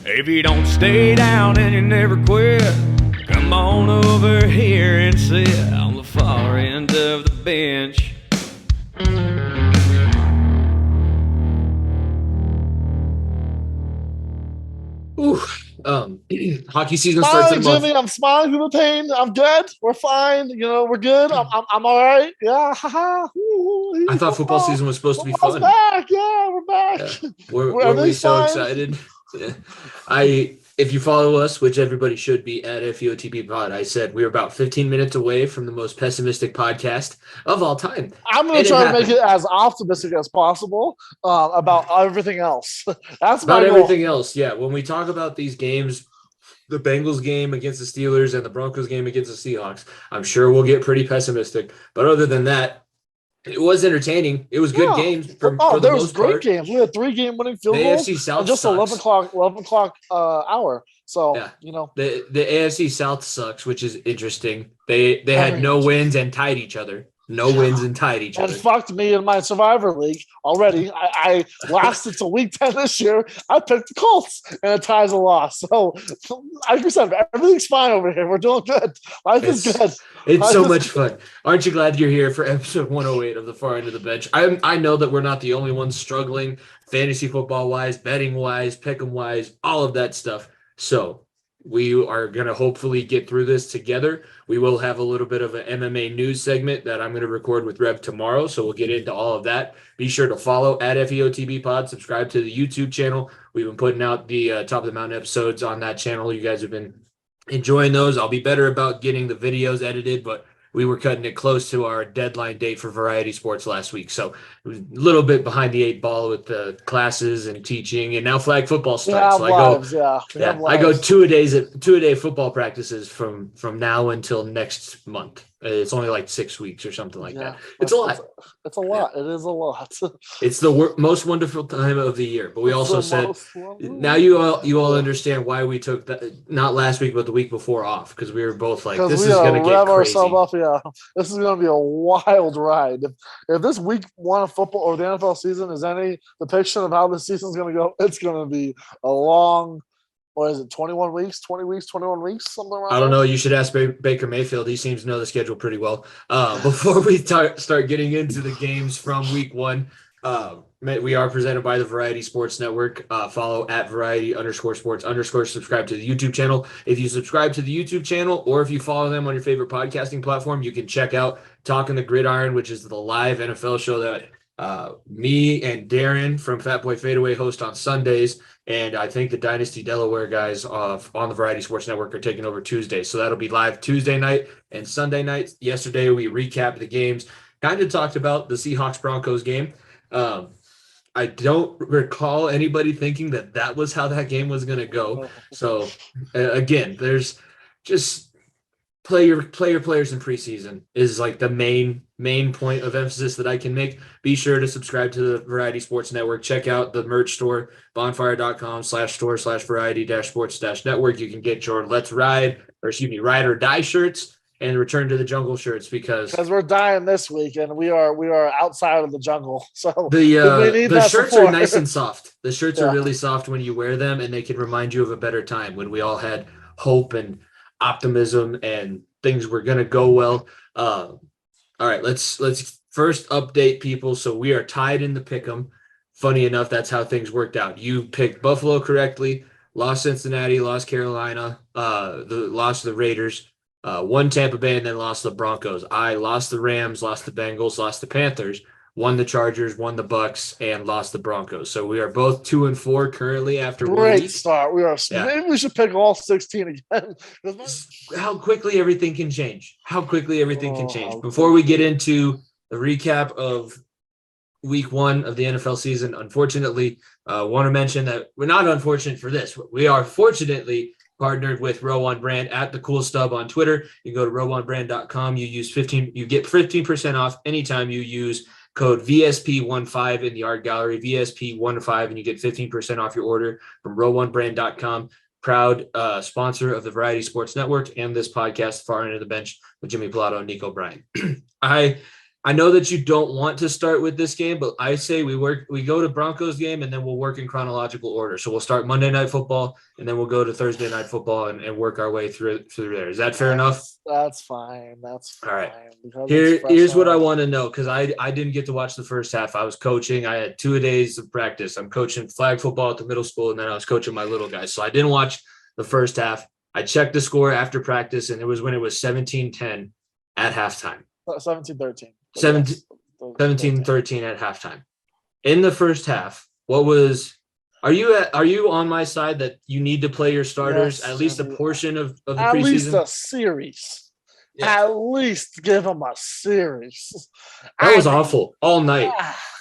If you don't stay down and you never quit, come on over here and sit on the far end of the bench. Ooh, hockey season starts in a month. Jimmy. I'm smiling through the pain. I'm good. We're fine. We're good. I'm all right. Yeah. I thought football season was supposed to be Football's fun. back. Yeah, we're back. Yeah. Weren't we Everything's so fine. excited? Yeah. If you follow us, which everybody should be at FEOTB Pod, I said we were about 15 minutes away from the most pessimistic podcast of all time. I'm going to try to make it as optimistic as possible about everything else. That's about my goal. everything else. Yeah. When we talk about these games, the Bengals game against the Steelers and the Broncos game against the Seahawks, I'm sure we'll get pretty pessimistic. But other than that, it was entertaining. It was good games. For the there was most great part. games. We had 3 game-winning field goals. The AFC South just sucks. 11 o'clock hour. So yeah. The AFC South sucks, which is interesting. They had no wins and tied each other. Wins and tied each other. And fucked me in my Survivor League already. I lasted to week 10 this year. I picked the Colts, and it ties a loss. So, like I said, everything's fine over here. We're doing good. Life is good. It's so much fun. Aren't you glad you're here for episode 108 of The Far End of the Bench? I know that we're not the only ones struggling fantasy football-wise, betting-wise, pick-em-wise, all of that stuff. So we are going to hopefully get through this together. We will have a little bit of an MMA news segment that I'm going to record with Rev tomorrow, so we'll get into all of that. Be sure to follow at FEOTB Pod, subscribe to the YouTube channel. We've been putting out the Top of the Mountain episodes on that channel. You guys have been enjoying those. I'll be better about getting the videos edited, but we were cutting it close to our deadline date for Variety Sports last week. So it was a little bit behind the 8 ball with the classes and teaching, and now flag football starts. So I go 2-a-day football practices from now until next month. It's only like 6 weeks or something like that. It's a lot. It's a lot. It is a lot. It's the most wonderful time of the year. But we also said now you all understand why we took not last week but the week before off, because we were both like, this is going to get crazy. This is going to be a wild ride. If this week 1 of football or the NFL season is any depiction of how the season's going to go, it's going to be a long. What is it, 21 weeks, something around I don't know. You should ask Baker Mayfield. He seems to know the schedule pretty well. Before we start getting into the games from week 1, we are presented by the Variety Sports Network. Follow at Variety_Sports_ subscribe to the YouTube channel. If you subscribe to the YouTube channel, or if you follow them on your favorite podcasting platform, you can check out Talking the Gridiron, which is the live NFL show that me and Darren from Fat Boy Fadeaway host on Sundays. And I think the Dynasty Delaware guys on the Variety Sports Network are taking over Tuesday. So that'll be live Tuesday night and Sunday night. Yesterday, we recapped the games, kind of talked about the Seahawks-Broncos game. I don't recall anybody thinking that was how that game was going to go. So, again, there's just play your players in preseason is like the main point of emphasis that I can make. Be sure to subscribe to the Variety Sports Network. Check out the merch store, bonfire.com/store/variety-sports-network. You can get your ride or die shirts and return to the jungle shirts because we're dying this week and we are outside of the jungle. So the shirts are nice and soft. The shirts are really soft when you wear them, and they can remind you of a better time when we all had hope and optimism and things were going to go well. All right, let's first update people. So we are tied in the Pickem. Funny enough, that's how things worked out. You picked Buffalo correctly, lost Cincinnati, lost Carolina, lost the Raiders, won Tampa Bay, and then lost the Broncos. I lost the Rams, lost the Bengals, lost the Panthers, won the Chargers, won the Bucks, and lost the Broncos. So we are both 2-4 currently after great 1 week. Start. We are. Yeah. Maybe we should pick all 16 again. How quickly everything can change. Before we get into the recap of week 1 of the NFL season, unfortunately, want to mention that we're not unfortunate for this. We are fortunately partnered with Row One Brand at the Cool Stub on Twitter. You go to row1brand.com. You get 15% off anytime you use code VSP15 in the art gallery, VSP15, and you get 15% off your order from row1brand.com. Proud sponsor of the Variety Sports Network and this podcast, Far End of the Bench, with Jimmy Pilato and Nico Bryan. I I know that you don't want to start with this game, but I say we go to Broncos game and then we'll work in chronological order. So we'll start Monday Night Football and then we'll go to Thursday Night Football and work our way through there. Is that fair enough? That's fine. That's fine. All right. Here's what I want to know, because I didn't get to watch the first half. I was coaching. I had 2 days of practice. I'm coaching flag football at the middle school, and then I was coaching my little guys. So I didn't watch the first half. I checked the score after practice, and it was when it was 17-10 at halftime. 17-13. 17-13 at halftime. In the first half, are you on my side that you need to play your starters at least a portion of the preseason? At least a series. Yeah. At least give them a series. That was awful all night.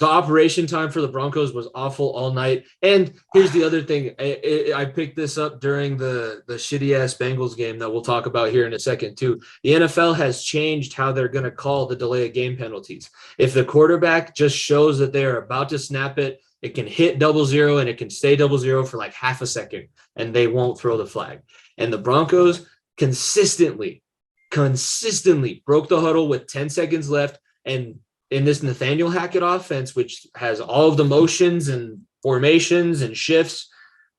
The operation time for the Broncos was awful all night. And here's the other thing. I picked this up during the shitty-ass Bengals game that we'll talk about here in a second, too. The NFL has changed how they're going to call the delay of game penalties. If the quarterback just shows that they're about to snap it, it can hit 0-0 and it can stay 0-0 for like half a second, and they won't throw the flag. And the Broncos consistently broke the huddle with 10 seconds left. And in this Nathaniel Hackett offense, which has all of the motions and formations and shifts,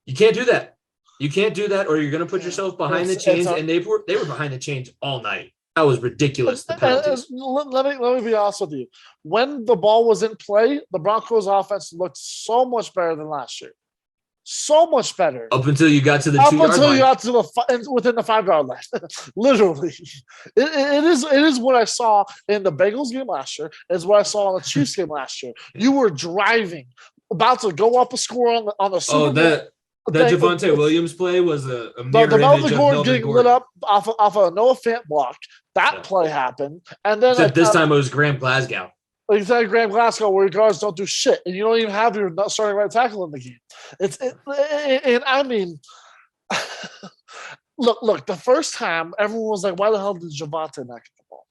you can't do that. You can't do that, or you're going to put yourself behind the chains. And they were behind the chains all night. That was ridiculous. The penalties. Let me be honest with you. When the ball was in play, the Broncos offense looked so much better than last year. So much better. Up until you got to the 2 yard line. Up until you got to within the 5 yard line. Literally. It is what I saw in the Bengals game last year. It's what I saw in the Chiefs game last year. You were driving, about to go up a score on the Super Bowl. That Javonte Williams play was a mirror the image Melvin of Gordon Melvin getting Gordon. lit up off of a Noah Fant block. That play happened. And then except this time it was Graham Glasgow. Exactly, Graham Glasgow, where your guards don't do shit, and you don't even have your starting right tackle in the game. And I mean, look. The first time, everyone was like, "Why the hell did Javonte not get the ball?"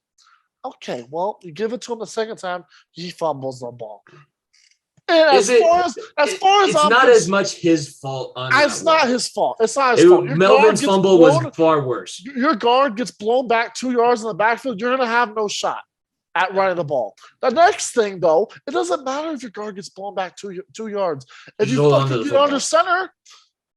Okay, well, you give it to him the second time, he fumbles the ball. And as far as it's not as much his fault. It's not his fault. It's not his fault. Melvin's fumble was far worse. Your guard gets blown back 2 yards in the backfield. You're going to have no shot at running the ball. The next thing, though, it doesn't matter if your guard gets blown back 2 yards. If you fucking get under center,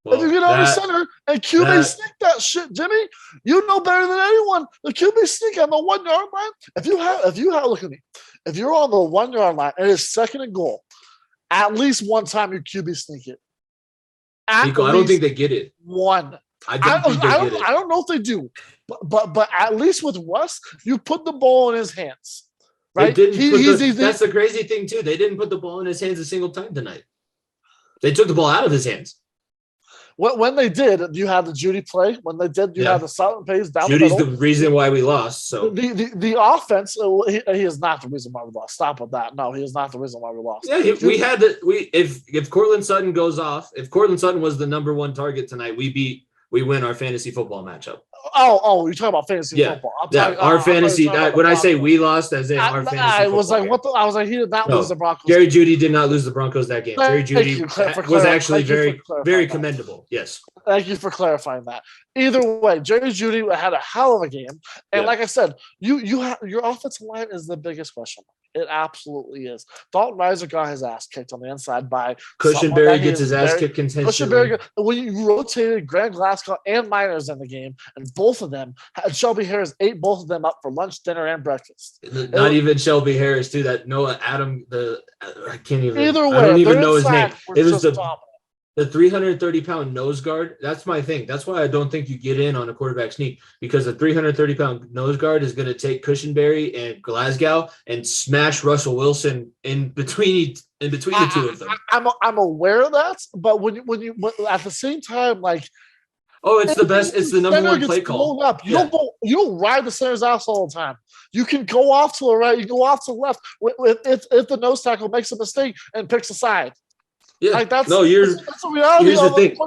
and QB sneak that shit, Jimmy, you know better than anyone. The QB sneak on the 1 yard line. If you have, look at me. If you're on the 1 yard line and it's second and goal, at least one time your QB sneak it. Nico, I don't think they get it. One. I don't know if they do, but at least with Russ, you put the ball in his hands. Right? That's the crazy thing too. They didn't put the ball in his hands a single time tonight. They took the ball out of his hands. When they did, you had the Judy play. When they did, you had the silent pace down Judy's the middle. the reason why we lost. So the offense, he is not the reason why we lost. Stop with that. No, he is not the reason why we lost. Yeah, if Cortland Sutton goes off, if Cortland Sutton was the number one target tonight, we win our fantasy football matchup. Oh, you're talking about fantasy football. Our fantasy. When I say we lost, as in our fantasy football. I was like, what? I was like, he did not lose the Broncos. Jerry Jeudy did not lose the Broncos that game. Jerry Jeudy was actually very commendable. Yes. Thank you for clarifying that. Either way, Jerry Jeudy had a hell of a game, and like I said, your offensive line is the biggest question mark. It absolutely is. Dalton Reiser got his ass kicked on the inside by Cushenberry gets his ass kicked intentionally. When you rotated Graham Glasgow and Miners in the game, and both of them had Shelby Harris ate both of them up for lunch, dinner, and breakfast. Not even Shelby Harris too. That Noah Adam. I can't even. Either way, I don't even know his name. It was the 330-pound nose guard. That's my thing. That's why I don't think you get in on a quarterback sneak, because the 330-pound nose guard is going to take Cushenberry and Glasgow and smash Russell Wilson in between the two of them. I'm aware of that, but when you at the same time, like, it's the best. It's the number one play call. Up. You don't ride the center's ass all the time. You can go off to the right. You go off to the left if the nose tackle makes a mistake and picks a side. Yeah, like that's the reality. Here's the thing.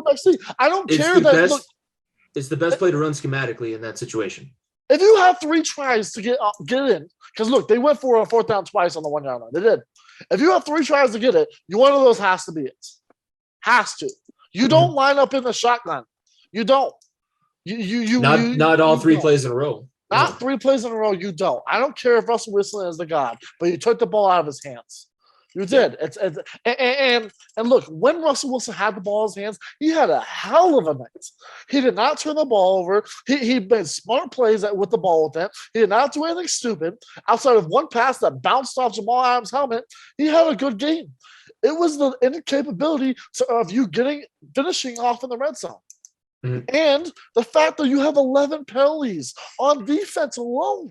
I don't care that. It's the best play to run schematically in that situation. If you have 3 tries to get in, because look, they went for a 4th down twice on the 1 yard line. They did. If you have 3 tries to get it, one of those has to be it. Has to. You don't line up in the shotgun. You don't. Not all 3 plays in a row. Not 3 plays in a row. You don't. I don't care if Russell Wilson is the god, but you took the ball out of his hands. You did. And look, when Russell Wilson had the ball in his hands, he had a hell of a night. He did not turn the ball over. He made smart plays with the ball with him. He did not do anything stupid. Outside of one pass that bounced off Jamal Adams' helmet, he had a good game. It was the incapability of you finishing off in the red zone. Mm-hmm. And the fact that you have 11 penalties on defense alone.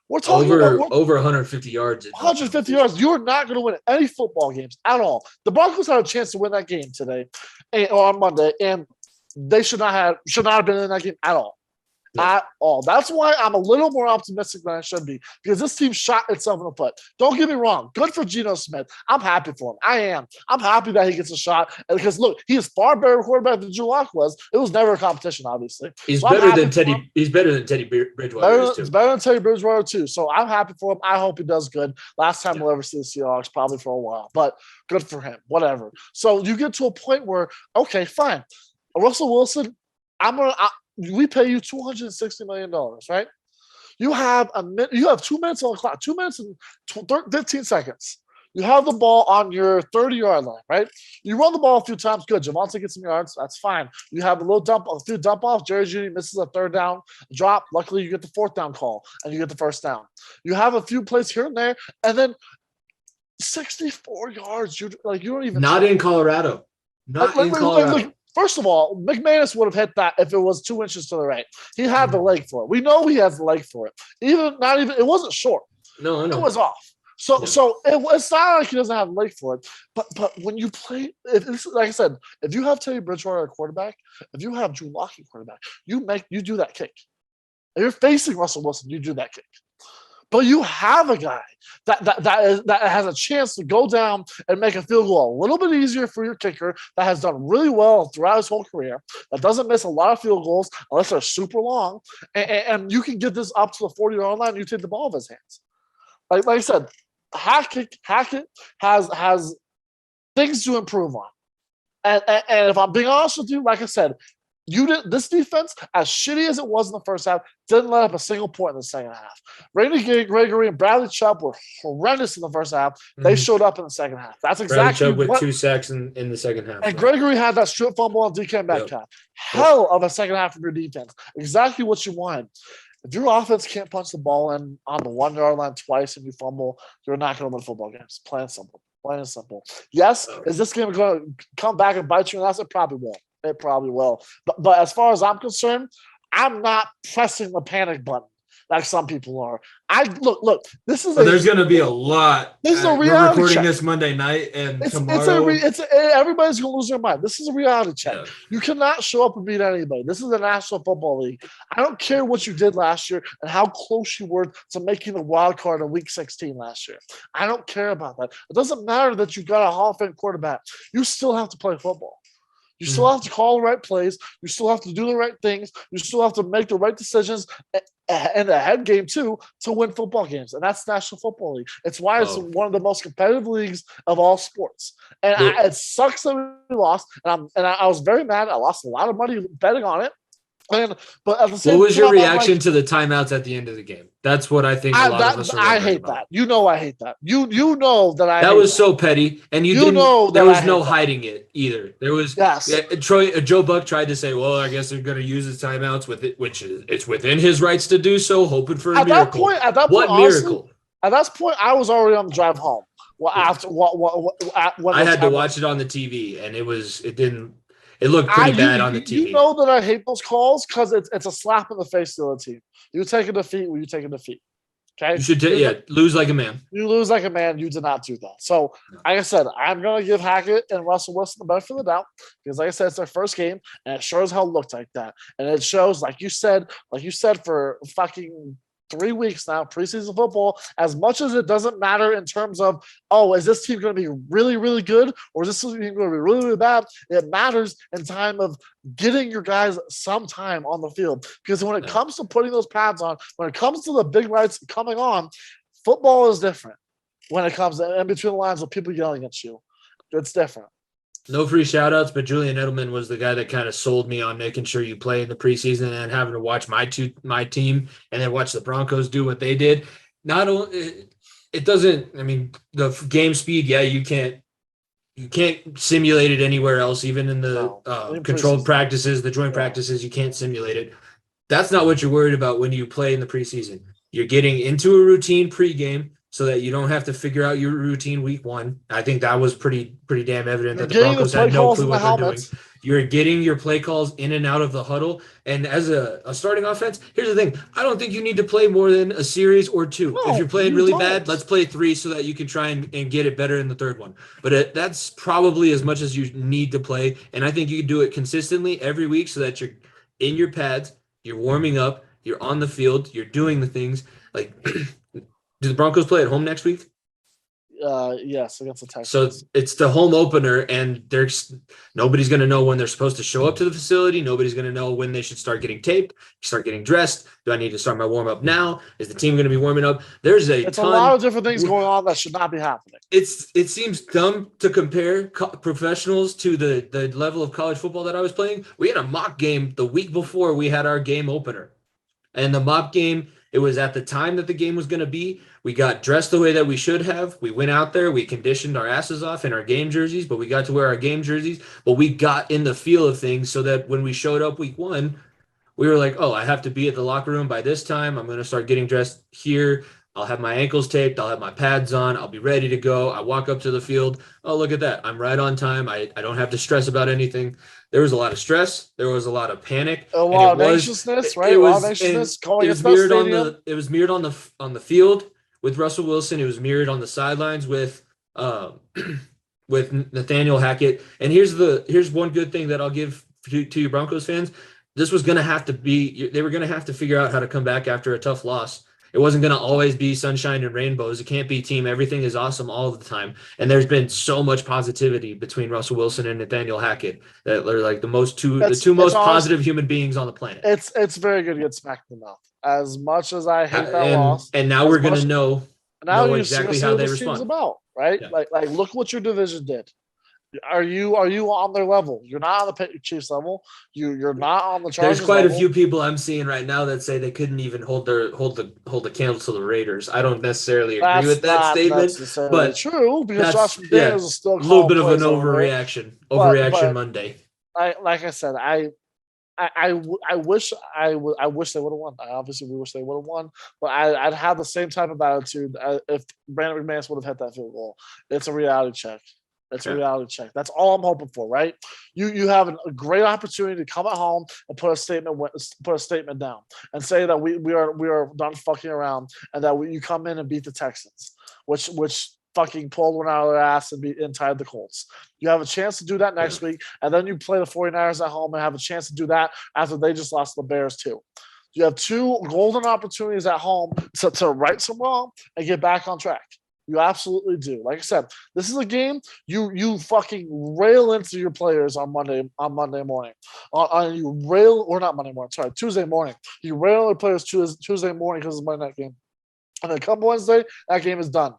We're talking about over 150 yards. 150 yards. You're not going to win any football games at all. The Broncos had a chance to win that game today or on Monday, and they should not have been in that game at all. At all. That's why I'm a little more optimistic than I should be, because this team shot itself in the foot. Don't get me wrong. Good for Geno Smith. I'm happy for him. I am. I'm happy that he gets a shot. Because look, he is far better quarterback than Drew Lock was. It was never a competition, obviously. He's better than Teddy. He's better than Teddy Bridgewater. He's better than Teddy Bridgewater too. So I'm happy for him. I hope he does good. Last time we'll ever see the Seahawks, probably for a while, but good for him. Whatever. So you get to a point where, okay, fine. Russell Wilson, we pay you $260 million, right? You have 2 minutes on the clock, 2 minutes and 15 seconds. You have the ball on your 30-yard line, right? You run the ball a few times, good. Javonte gets some yards, that's fine. You have a few dump offs. Jerry Jeudy misses a third down drop. Luckily, you get the fourth down call and you get the first down. You have a few plays here and there, and then 64 yards. You don't even. Not in Colorado. Not in Colorado. First of all, McManus would have hit that if it was 2 inches to the right. He had the leg for it. We know he has the leg for it. It wasn't short. No, I know. It was off. So it's not like he doesn't have the leg for it. But when you play, like I said, if you have Teddy Bridgewater at quarterback, if you have Drew Lock at quarterback, you do that kick. If you're facing Russell Wilson, you do that kick. But you have a guy that has a chance to go down and make a field goal a little bit easier for your kicker, that has done really well throughout his whole career, that doesn't miss a lot of field goals unless they're super long, and you can get this up to the 40-yard line and you take the ball off his hands. Like I said, Hackett has things to improve on. And if I'm being honest with you, like I said, this defense, as shitty as it was in the first half, didn't let up a single point in the second half. Randy Gregory and Bradley Chubb were horrendous in the first half. They showed up in the second half. That's exactly Bradley Chubb with 2 sacks in the second half. And Gregory had that strip fumble on DK Metcalf. Hell of a second half from your defense. Exactly what you wanted. If your offense can't punch the ball in on the 1-yard line twice and you fumble, you're not going to win football games. Plain and simple. Plain and simple. Yes, is this game going to come back and bite you in the ass? It probably won't. It probably will. But as far as I'm concerned, I'm not pressing the panic button like some people are. Look. This is there's going to be a lot. This is a reality We're recording check. This Monday night, and tomorrow. Everybody's going to lose their mind. This is a reality check. Yeah. You cannot show up and beat anybody. This is the National Football League. I don't care what you did last year and how close you were to making the wild card in Week 16 last year. I don't care about that. It doesn't matter that you got a Hall of Fame quarterback. You still have to play football. You still have to call the right plays. You still have to do the right things. You still have to make the right decisions and the head game, too, to win football games. And that's the National Football League. It's why it's one of the most competitive leagues of all sports. And it sucks that we lost. And I was very mad. I lost a lot of money betting on it. But at the same what was time, your reaction to the timeouts at the end of the game? That's what I think a lot of us are. I hate that. You know I hate that. You know that I. That was so petty, and you know there was no hiding it either. There was Joe Buck tried to say, "Well, I guess they're going to use his timeouts with it, which is it's within his rights to do so." Hoping for a miracle. At that point, miracle? At that point, I was already on the drive home. Well, when I had to watch it on the TV, and it didn't. It looked pretty bad on the TV. You know that I hate those calls because it's a slap in the face to the team. You take a defeat when you take a defeat. Okay? You should lose like a man. You lose like a man. You did not do that. So, like I said, I'm going to give Hackett and Russell Wilson the benefit of the doubt because, like I said, it's their first game, and it sure as hell looked like that. And it shows, like you said, for fucking 3 weeks now, preseason football, as much as it doesn't matter in terms of, is this team going to be really, really good or is this team going to be really, really bad? It matters in time of getting your guys some time on the field. Because when it comes to putting those pads on, when it comes to the big lights coming on, football is different when it comes to in between the lines of people yelling at you. It's different. No free shout outs, but Julian Edelman was the guy that kind of sold me on making sure you play in the preseason and having to watch my team and then watch the Broncos do what they did. Not only it doesn't, I mean, the game speed, yeah, you can't simulate it anywhere else, even in the No, in controlled preseason. practices, the joint Yeah. practices, you can't simulate it. That's not what you're worried about when you play in the preseason. You're getting into a routine pregame so that you don't have to figure out your routine week one. I think that was pretty damn evident You're that the getting the Broncos play had no calls clue in the what they're doing. helmets. You're getting your play calls in and out of the huddle. And as a starting offense, here's the thing. I don't think you need to play more than a series or two. If No, you're playing you really don't. bad, let's play three so that you can try and get it better in the third one. But that's probably as much as you need to play. And I think you can do it consistently every week so that you're in your pads, you're warming up, you're on the field, you're doing the things. Like, do the Broncos play at home next week? Yes, against the So Texans. it's the home opener, and nobody's going to know when they're supposed to show up to the facility. Nobody's going to know when they should start getting taped, start getting dressed. Do I need to start my warm up now? Is the team going to be warming up? There's a It's ton. a lot of different things going on that should not be happening. It seems dumb to compare professionals to the level of college football that I was playing. We had a mock game the week before we had our game opener. And the mock game, it was at the time that the game was going to be. We got dressed the way that we should have. We went out there. We conditioned our asses off in our game jerseys, but we got to wear our game jerseys. But we got in the feel of things so that when we showed up week one, we were like, oh, I have to be at the locker room by this time. I'm going to start getting dressed here. I'll have my ankles taped. I'll have my pads on. I'll be ready to go. I walk up to the field. Oh, look at that. I'm right on time. I don't have to stress about anything. There was a lot of stress. There was a lot of panic. A lot of anxiousness, right? A lot of anxiousness going It was into that mirrored stadium. it was mirrored on the field with Russell Wilson. It was mirrored on the sidelines with with Nathaniel Hackett. And here's one good thing that I'll give to you Broncos fans. This was going to have to be, they were going to have to figure out how to come back after a tough loss. It wasn't going to always be sunshine and rainbows. It can't be team. Everything is awesome all the time. And there's been so much positivity between Russell Wilson and Nathaniel Hackett that are like the two most positive human beings on the planet. It's very good to get smacked in the mouth. As much as I hate that loss. And now we're going to know exactly how they respond. About, right? Yeah. Like look what your division did. Are you on their level? You're not on the Chiefs level. You're not on the Chargers. There's quite level. a few people I'm seeing right now that say they couldn't even hold the candle to the Raiders. I don't necessarily agree with that statement, but true because Josh McDaniels is still a little bit of an overreaction. Overreaction Monday. Like I said, I wish they would have won. We wish they would have won, but I'd have the same type of attitude if Brandon McManus would have hit that field goal. It's a reality check. It's a reality check. That's all I'm hoping for, right? You have a great opportunity to come at home and put a statement down and say that we are done fucking around and that you come in and beat the Texans, which fucking pulled one out of their ass and tied the Colts. You have a chance to do that next week, and then you play the 49ers at home and have a chance to do that after they just lost the Bears too. You have two golden opportunities at home to right some wrong and get back on track. You absolutely do. Like I said, this is a game you fucking rail into your players on Monday morning. You rail or not Monday morning. Sorry, Tuesday morning. You rail your players Tuesday morning because it's Monday night game, and then come Wednesday, that game is done.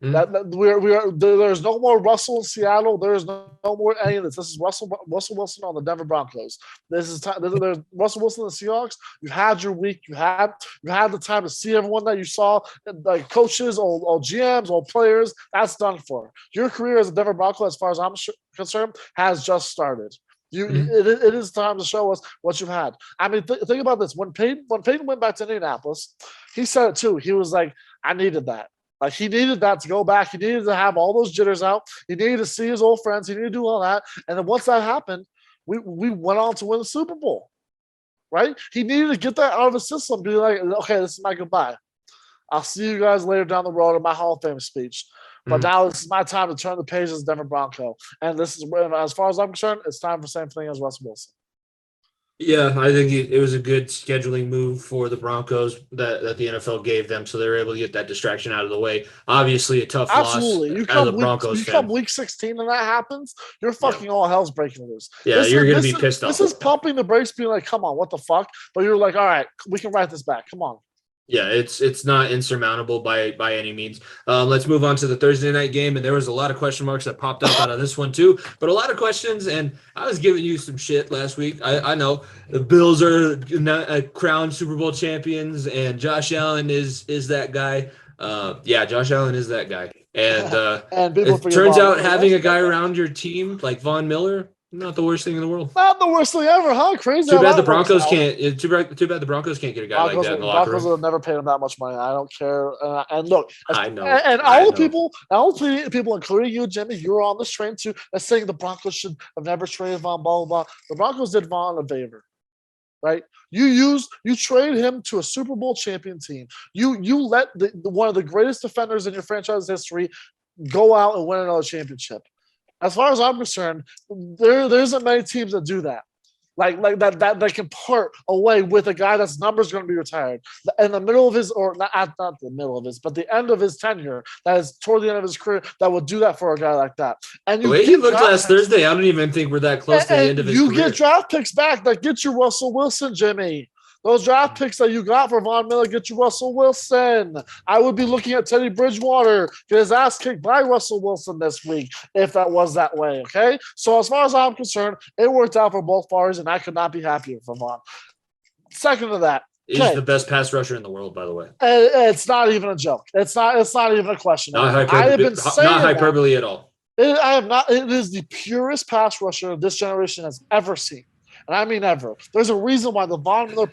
There's no more Russell in Seattle. There's no more any of this. This is Russell Wilson on the Denver Broncos. This is time. There's Russell Wilson and the Seahawks. You had your week. You had the time to see everyone that you saw, like coaches, all GMs, all players. That's done for. Your career as a Denver Bronco, as far as I'm concerned, has just started. It is time to show us what you've had. I mean, think about this. When Peyton went back to Indianapolis, he said it too. He was like, I needed that. Like he needed that to go back. He needed to have all those jitters out. He needed to see his old friends. He needed to do all that. And then once that happened, we went on to win the Super Bowl, right? He needed to get that out of his system. Be like, okay, this is my goodbye. I'll see you guys later down the road in my Hall of Fame speech. But now this is my time to turn the page as Denver Bronco. And this is, as far as I'm concerned, it's time for the same thing as Russell Wilson. Yeah, I think it was a good scheduling move for the Broncos that the NFL gave them, so they were able to get that distraction out of the way. Obviously, a tough loss. You come week 16 and that happens, you're fucking all hell's breaking loose. Yeah, you're going to be pissed off. This is pumping the brakes, being like, come on, what the fuck? But you're like, all right, we can write this back. Come on. Yeah, it's not insurmountable by any means. Let's move on to the Thursday night game, and there was a lot of question marks that popped up out of this one too. But a lot of questions, and I was giving you some shit last week. I know the Bills are crowned Super Bowl champions, and Josh Allen is that guy. Yeah, Josh Allen is that guy, and And people it forget turns Von out Miller. having a That's guy that guy. around your team like Von Miller, not the worst thing in the world. Not the worst thing ever, huh? Crazy. Too how bad the that works Broncos out. can't. Too bad the Broncos can't get a guy like that in the locker Broncos room. would have never paid him that much money. I don't care. And look, I know. and I all know. the people, including you, Jimmy, you were on this train too, that's saying the Broncos should have never traded Von, blah, blah, blah. The Broncos did Von a favor, right? You trade him to a Super Bowl champion team. You let one of the greatest defenders in your franchise history go out and win another championship. As far as I'm concerned, there isn't many teams that do that. Like that can part away with a guy that's numbers going to be retired in the middle of his, or not the middle of his, but the end of his tenure, that is toward the end of his career, that would do that for a guy like that. And The you way he looked last picks, Thursday, I don't even think we're that close to the end of his you career. get draft picks back that get you Russell Wilson, Jimmy. Those draft picks that you got for Von Miller get you Russell Wilson. I would be looking at Teddy Bridgewater, get his ass kicked by Russell Wilson this week if that was that way, okay? So as far as I'm concerned, it worked out for both parties, and I could not be happier for Von. Second to that, He's the best pass rusher in the world, by the way. it's not even a joke. It's not even a question. Not I have been saying not hyperbole at all. I have not. It is the purest pass rusher this generation has ever seen. And I mean ever. There's a reason why the Von Miller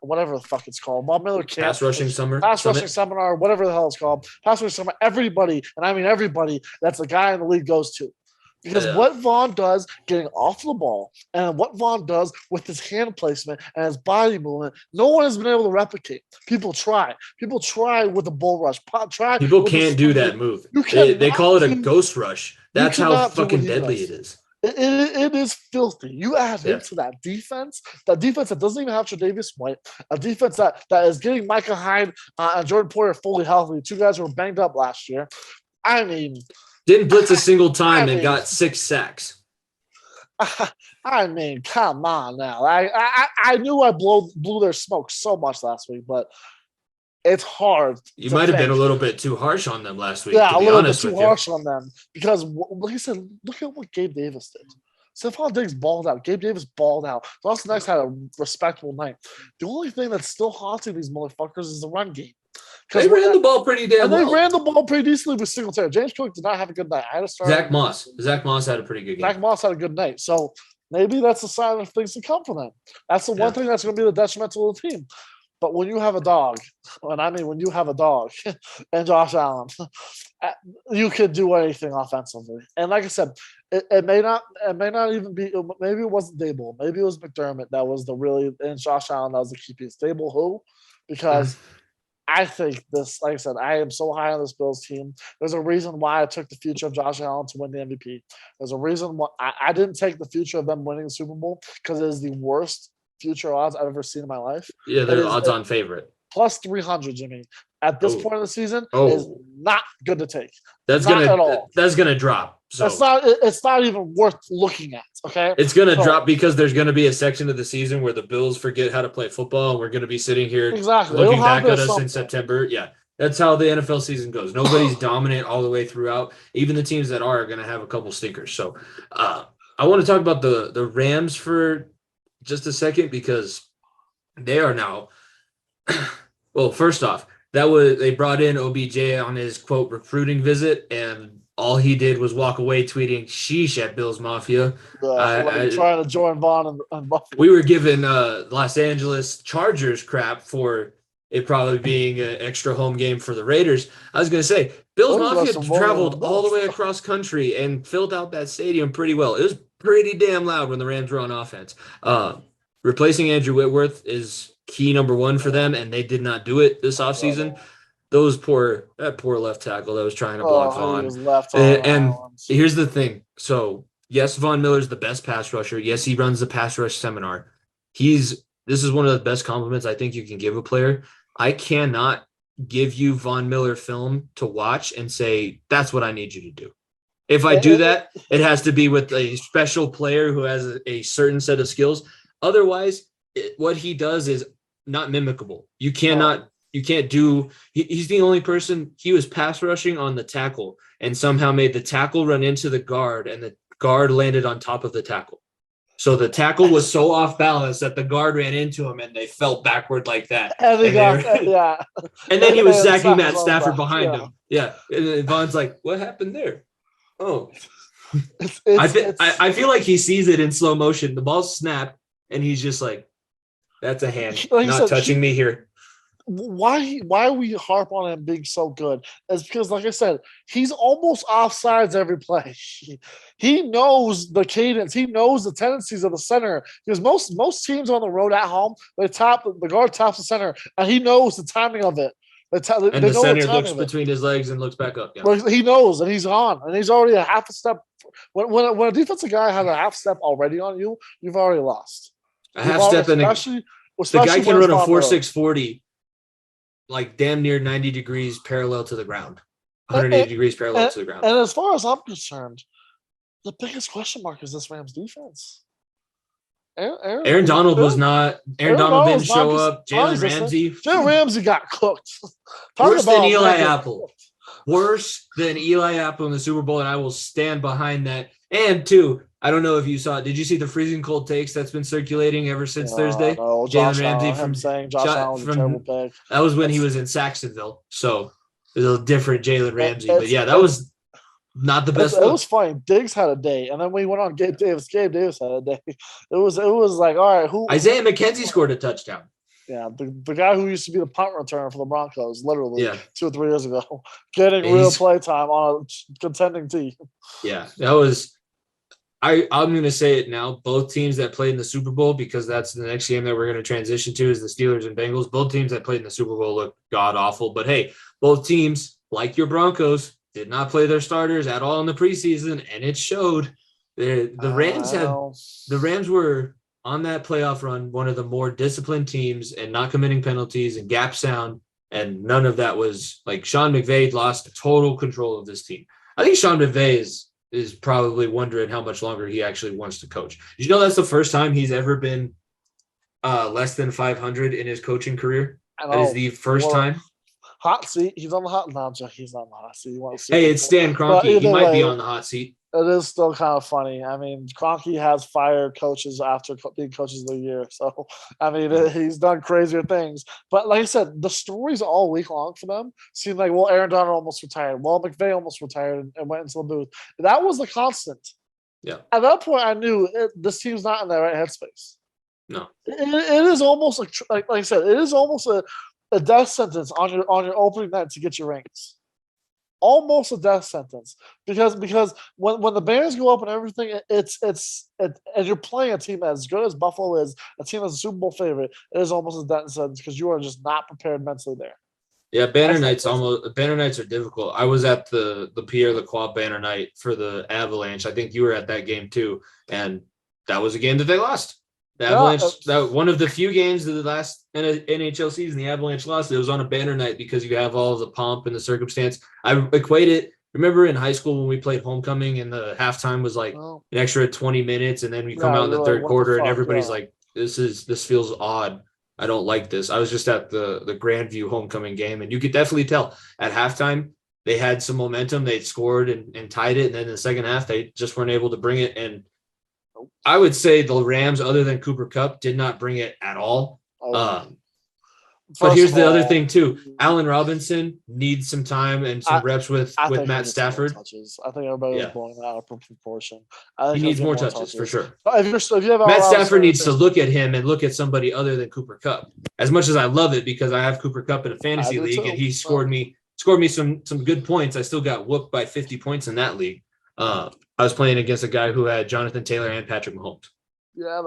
whatever the fuck it's called, Von Miller camp, Pass rushing seminar, whatever the hell it's called, pass rushing seminar. Everybody, and I mean everybody, that's a guy in the league goes to. Because what Von does getting off the ball and what Von does with his hand placement and his body movement, no one has been able to replicate. People try. People try with the bull rush. People can't do that move. They call it a ghost rush. That's how fucking deadly it is. It is filthy. You add into that defense that doesn't even have Tre'Davious White, a defense that is getting Micah Hyde and Jordan Poyer fully healthy, two guys who were banged up last year. I mean, didn't blitz a single time and got 6 sacks. I mean, come on now. I knew I blew their smoke so much last week, but it's hard. You might have been a little bit too harsh on them last week. Yeah, a little bit too harsh on them because, like I said, look at what Gabe Davis did. Stephon Diggs balled out. Gabe Davis balled out. Dawson Knox had a respectable night. The only thing that's still haunting these motherfuckers is the run game. They ran the ball pretty damn well. They ran the ball pretty decently with Singletary. James Cook did not have a good night. I had to start. Zach Moss had a pretty good game. Zach Moss had a good night. So maybe that's a sign of things to come for them. That's the one thing that's going to be the detrimental to the team. But when you have a dog, and I mean when you have a dog and Josh Allen, you can do anything offensively. And like I said, it may not even be. Maybe it wasn't Dable. Maybe it was McDermott that was and Josh Allen that was the key piece. Dable who? Because I think this, like I said, I am so high on this Bills team. There's a reason why I took the future of Josh Allen to win the MVP. There's a reason why I didn't take the future of them winning the Super Bowl because it is the worst future odds I've ever seen in my life. Yeah, they're odds-on favorite. Plus 300, Jimmy. At this point of the season, is not good to take. That's gonna drop. So it's not even worth looking at. Okay, it's gonna drop because there's gonna be a section of the season where the Bills forget how to play football, and we're gonna be sitting here looking back at us in September. Yeah, that's how the NFL season goes. Nobody's dominant all the way throughout. Even the teams that are gonna have a couple stinkers. So I want to talk about the Rams for just a second because they are now. Well, first off, they brought in OBJ on his quote recruiting visit, and all he did was walk away tweeting "sheesh" at Bills Mafia. Trying to join Vaughn and Buffalo. We were given Los Angeles Chargers crap for it probably being an extra home game for the Raiders. I was going to say, Bills Mafia traveled all the way across country and filled out that stadium pretty well. It was pretty damn loud when the Rams were on offense. Replacing Andrew Whitworth is key number one for them, and they did not do it this offseason. That poor left tackle that was trying to block Vaughn. And here's the thing. So, yes, Von Miller's the best pass rusher. Yes, he runs the pass rush seminar. This is one of the best compliments I think you can give a player. I cannot give you Von Miller film to watch and say, that's what I need you to do. If I do that, it has to be with a special player who has a certain set of skills. Otherwise, what he does is not mimicable. You can't do. He's the only person. He was pass rushing on the tackle and somehow made the tackle run into the guard, and the guard landed on top of the tackle. So the tackle was so off balance that the guard ran into him, and they fell backward like that. And then he was sacking Matt Stafford behind him. Yeah, and Vaughn's like, "What happened there?" Oh, I feel like he sees it in slow motion. The ball's snapped, and he's just like, "That's a hand, not touching me here." Why we harp on him being so good is because, like I said, he's almost offsides every play. He knows the cadence. He knows the tendencies of the center. Because most teams on the road at home, the guard taps the center, and he knows the timing of it. The center looks between his legs and looks back up. Yeah. Well, he knows, and he's on, and he's already a half a step. When a defensive guy has a half step already on you, you've already lost. A half step, and the guy can run a 4.6 40. Like damn near 90 degrees parallel to the ground, 180 degrees parallel to the ground. And as far as I'm concerned, the biggest question mark is this Rams defense. Aaron Donald was not. Aaron Donald didn't show up. Jalen Ramsey got cooked. Worse than Eli Apple. Worse than Eli Apple in the Super Bowl, and I will stand behind that. And two, I don't know if you saw it. Did you see the freezing cold takes that's been circulating ever since Thursday? No, Jalen Ramsey from saying Josh Allen was a terrible pick. That was when he was in Saxonville, so it was a different Jalen Ramsey. But yeah, that was not the best. It was funny. Diggs had a day, and then we went on Gabe Davis. Gabe Davis had a day. It was like, all right, who? Isaiah McKenzie scored a touchdown. Yeah, the guy who used to be the punt returner for the Broncos, literally 2 or 3 years ago, getting real play time on a contending team. Yeah, that was. I'm going to say it now. Both teams that played in the Super Bowl, because that's the next game that we're going to transition to, is the Steelers and Bengals. Both teams that played in the Super Bowl looked god awful. But hey, both teams, like your Broncos, did not play their starters at all in the preseason, and it showed. The Rams were on that playoff run one of the more disciplined teams and not committing penalties and gap sound, and none of that was like Sean McVay lost total control of this team. I think Sean McVay is probably wondering how much longer he actually wants to coach. Did you know that's the first time he's ever been less than 500 in his coaching career? That is the first time. Hot seat. He's on the hot. No, he's not on the hot seat. Hey, it's Stan Kroenke. He might be on the hot seat. It is still kind of funny. I mean, Kroenke has fired coaches after being coaches of the year. So, I mean, he's done crazier things. But like I said, the stories all week long for them seem like, well, Aaron Donald almost retired. Well, McVay almost retired and went into the booth. That was the constant. Yeah. At that point, I knew this team's not in the right headspace. No. It is almost like I said, it is almost a death sentence on your opening night to get your rings. Almost a death sentence because when the Bears go up and everything, and you're playing a team as good as Buffalo is, a team that's a Super Bowl favorite, it is almost a death sentence because you are just not prepared mentally there. Yeah, banner nights are difficult. I was at the Pierre Lacroix banner night for the Avalanche. I think you were at that game too, and that was a game that they lost. The Avalanche, that one of the few games of the last NHL season, the Avalanche lost. It was on a banner night because you have all of the pomp and the circumstance. I equate it. Remember in high school when we played homecoming and the halftime was like an extra 20 minutes, and then we come out in the third quarter and everybody's like, "This feels odd. I don't like this." I was just at the Grandview homecoming game, and you could definitely tell at halftime they had some momentum. They'd scored and tied it, and then in the second half they just weren't able to bring it. And I would say the Rams, other than Cooper Kupp, did not bring it at all. But here's the other thing too. Allen Robinson needs some time and some reps with Matt Stafford. I think everybody was blowing that out of proportion. He needs more touches for sure. If you have Matt Stafford needs to look at him and look at somebody other than Cooper Kupp. As much as I love it because I have Cooper Kupp in a fantasy league and he scored me some good points, I still got whooped by 50 points in that league. I was playing against a guy who had Jonathan Taylor and Patrick Mahomes. Yeah,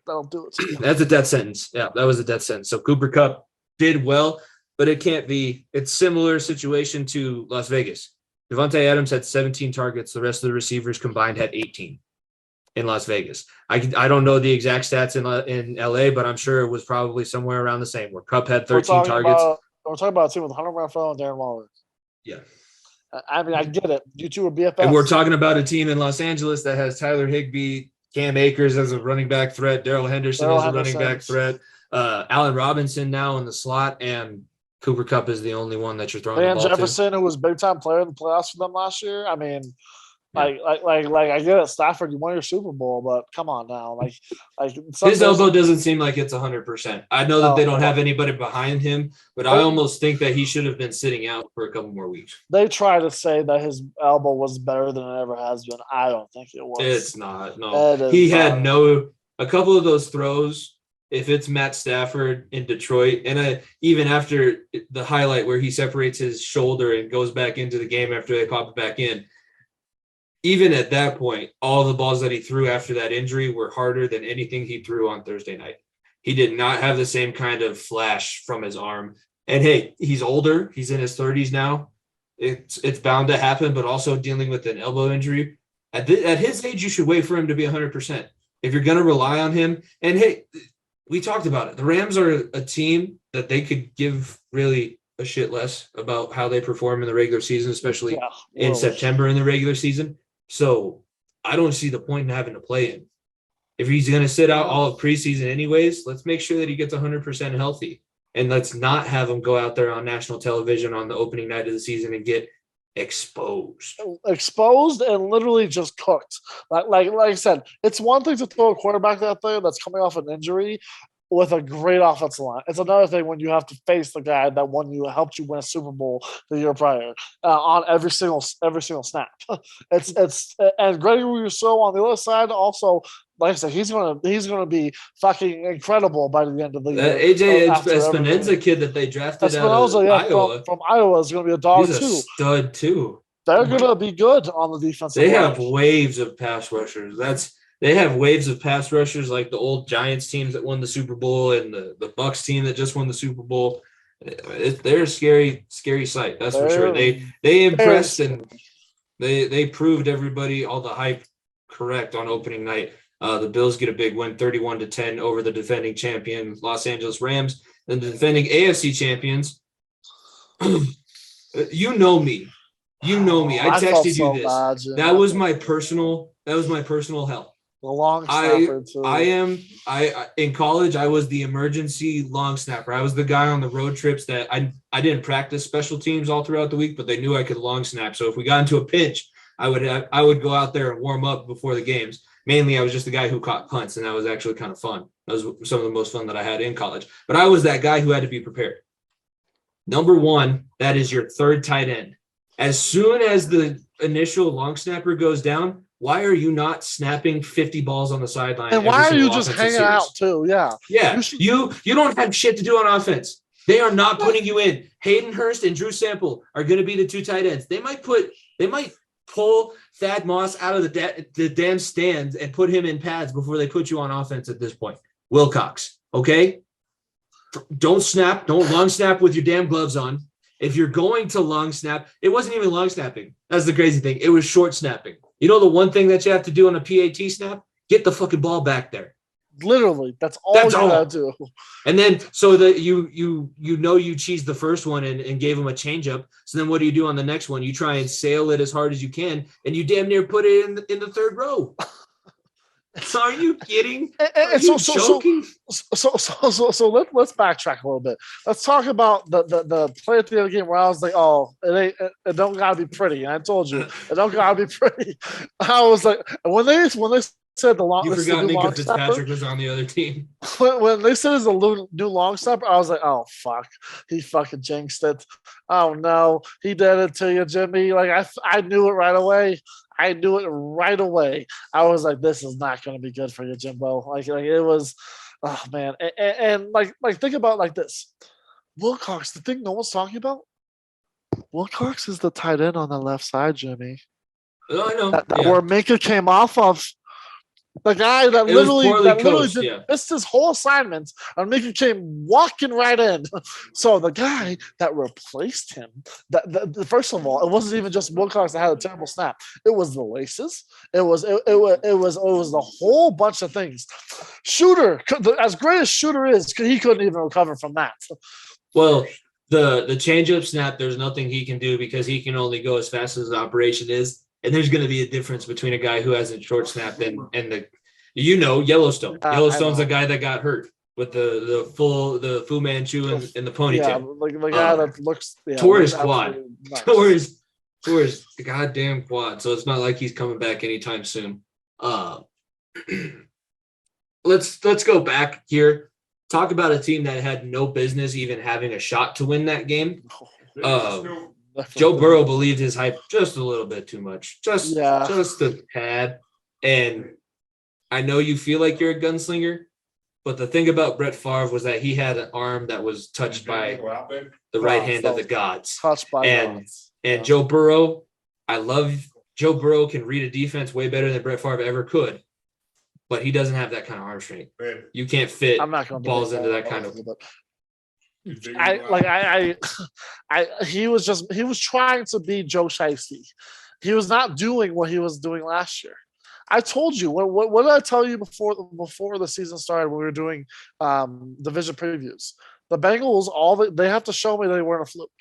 that'll do it. That's a death sentence. Yeah, that was a death sentence. So Cooper Kupp did well, but it can't be. It's similar situation to Las Vegas. Devontae Adams had 17 targets. The rest of the receivers combined had 18 in Las Vegas. I don't know the exact stats in LA, but I'm sure it was probably somewhere around the same. Where Kupp had 13 targets. We're talking about a team with Hunter Renfrow and Darren Waller. Yeah. I mean, I get it. You two are BFFs. And we're talking about a team in Los Angeles that has Tyler Higbee, Cam Akers as a running back threat, Darrell Henderson as a running back threat. Allen Robinson now in the slot, and Cooper Kupp is the only one that you're throwing the Van ball to. Jefferson, who was big time player in the playoffs for them last year. I mean, like I get it, Stafford, you won your Super Bowl, but come on now, like His elbow doesn't seem like it's 100%. I know that they don't have anybody behind him, but I almost think that he should have been sitting out for a couple more weeks. They try to say that his elbow was better than it ever has been. I don't think it was. It's not. No, he had a couple of those throws. If it's Matt Stafford in Detroit, and even after the highlight where he separates his shoulder and goes back into the game after they pop it back in, even at that point, all the balls that he threw after that injury were harder than anything he threw on Thursday night. He did not have the same kind of flash from his arm. And hey, he's older. He's in his 30s now. It's bound to happen, but also dealing with an elbow injury. At his age, you should wait for him to be 100%. If you're going to rely on him, and hey, we talked about it. The Rams are a team that they could give really a shit less about how they perform in the regular season, especially in September in the regular season. So I don't see the point in having to play him. If he's going to sit out all of preseason anyways, let's make sure that he gets 100% healthy. And let's not have him go out there on national television on the opening night of the season and get exposed and literally just cooked. Like I said, it's one thing to throw a quarterback out there that's coming off an injury with a great offensive line. It's another thing when you have to face the guy that helped you win a Super Bowl the year prior on every single snap. It's and Gregory Rousseau on the other side also. Like I said, he's gonna be fucking incredible by the end of the year. AJ Espinoza kid that they drafted out of Iowa from Iowa is gonna be a dog he's too. A stud too. They're gonna be good on the defensive line. They have waves of pass rushers. They have waves of pass rushers like the old Giants teams that won the Super Bowl and the Bucs team that just won the Super Bowl. They're a scary sight. That's for sure. They impressed and they proved everybody all the hype correct on opening night. The Bills get a big win, 31-10 over the defending champion Los Angeles Rams, and the defending AFC champions. You know me. I texted you this. That was my personal hell. The long snapper too. I in college I was the emergency long snapper. I was the guy on the road trips that I didn't practice special teams all throughout the week, but they knew I could long snap. So if we got into a pinch, I would go out there and warm up before the games. Mainly I was just the guy who caught punts, and that was actually kind of fun. That was some of the most fun that I had in college. But I was that guy who had to be prepared. Number one, that is your third tight end. As soon as the initial long snapper goes down, why are you not snapping 50 balls on the sideline? And why are you just hanging out too? Yeah. Yeah. You don't have shit to do on offense. They are not putting you in. Hayden Hurst and Drew Sample are going to be the two tight ends. They might pull Thad Moss out of the damn stands and put him in pads before they put you on offense at this point. Wilcox, okay? Don't long snap with your damn gloves on. If you're going to long snap, it wasn't even long snapping. That's the crazy thing. It was short snapping. You know the one thing that you have to do on a PAT snap? Get the fucking ball back there. Literally, that's all you gotta do. And then so that you cheesed the first one and gave him a changeup. So then what do you do on the next one? You try and sail it as hard as you can, and you damn near put it in the third row. Are you kidding? Are you joking? So let's backtrack a little bit. Let's talk about the play at the end of the game where I was like, oh, it don't gotta be pretty. And I told you, it don't gotta be pretty. I was like, when they said the long, you forgot Minka Fitzpatrick was on the other team. When they said it's a new long snapper, I was like, oh fuck, he fucking jinxed it. Oh no, he did it to you, Jimmy. Like I knew it right away. I was like, this is not going to be good for you, Jimbo. Like it was, oh man. And like think about it like this. Wilcox, the thing no one's talking about, Wilcox is the tight end on the left side, Jimmy. Oh, I know. Where Minka came off of. The guy that literally missed his whole assignment and Minka came walking right in. So the guy that replaced him, first of all, it wasn't even just Wilcox that had a terrible snap. It was the laces. It was the whole bunch of things. Shooter, as great as Shooter is, he couldn't even recover from that. Well, the changeup snap, there's nothing he can do because he can only go as fast as the operation is. And there's going to be a difference between a guy who hasn't short snapped and the Yellowstone. Yellowstone's the guy that got hurt. with the Fu Manchu and the ponytail. Yeah, like the guy that looks tore his quad. Nice. Tore his goddamn quad. So it's not like he's coming back anytime soon. Let's go back here. Talk about a team that had no business even having a shot to win that game. Joe Burrow believed his hype just a little bit too much. Just a tad. And I know you feel like you're a gunslinger, but the thing about Brett Favre was that he had an arm that was touched by the right hand of the gods. Touched by gods. And Joe Burrow, I love Joe Burrow can read a defense way better than Brett Favre ever could, but he doesn't have that kind of arm strength. You can't fit balls into that kind of. He was trying to be Joe Shiesty. He was not doing what he was doing last year. I told you what did I tell you before the season started when we were doing division previews? The Bengals, they have to show me they weren't a fluke.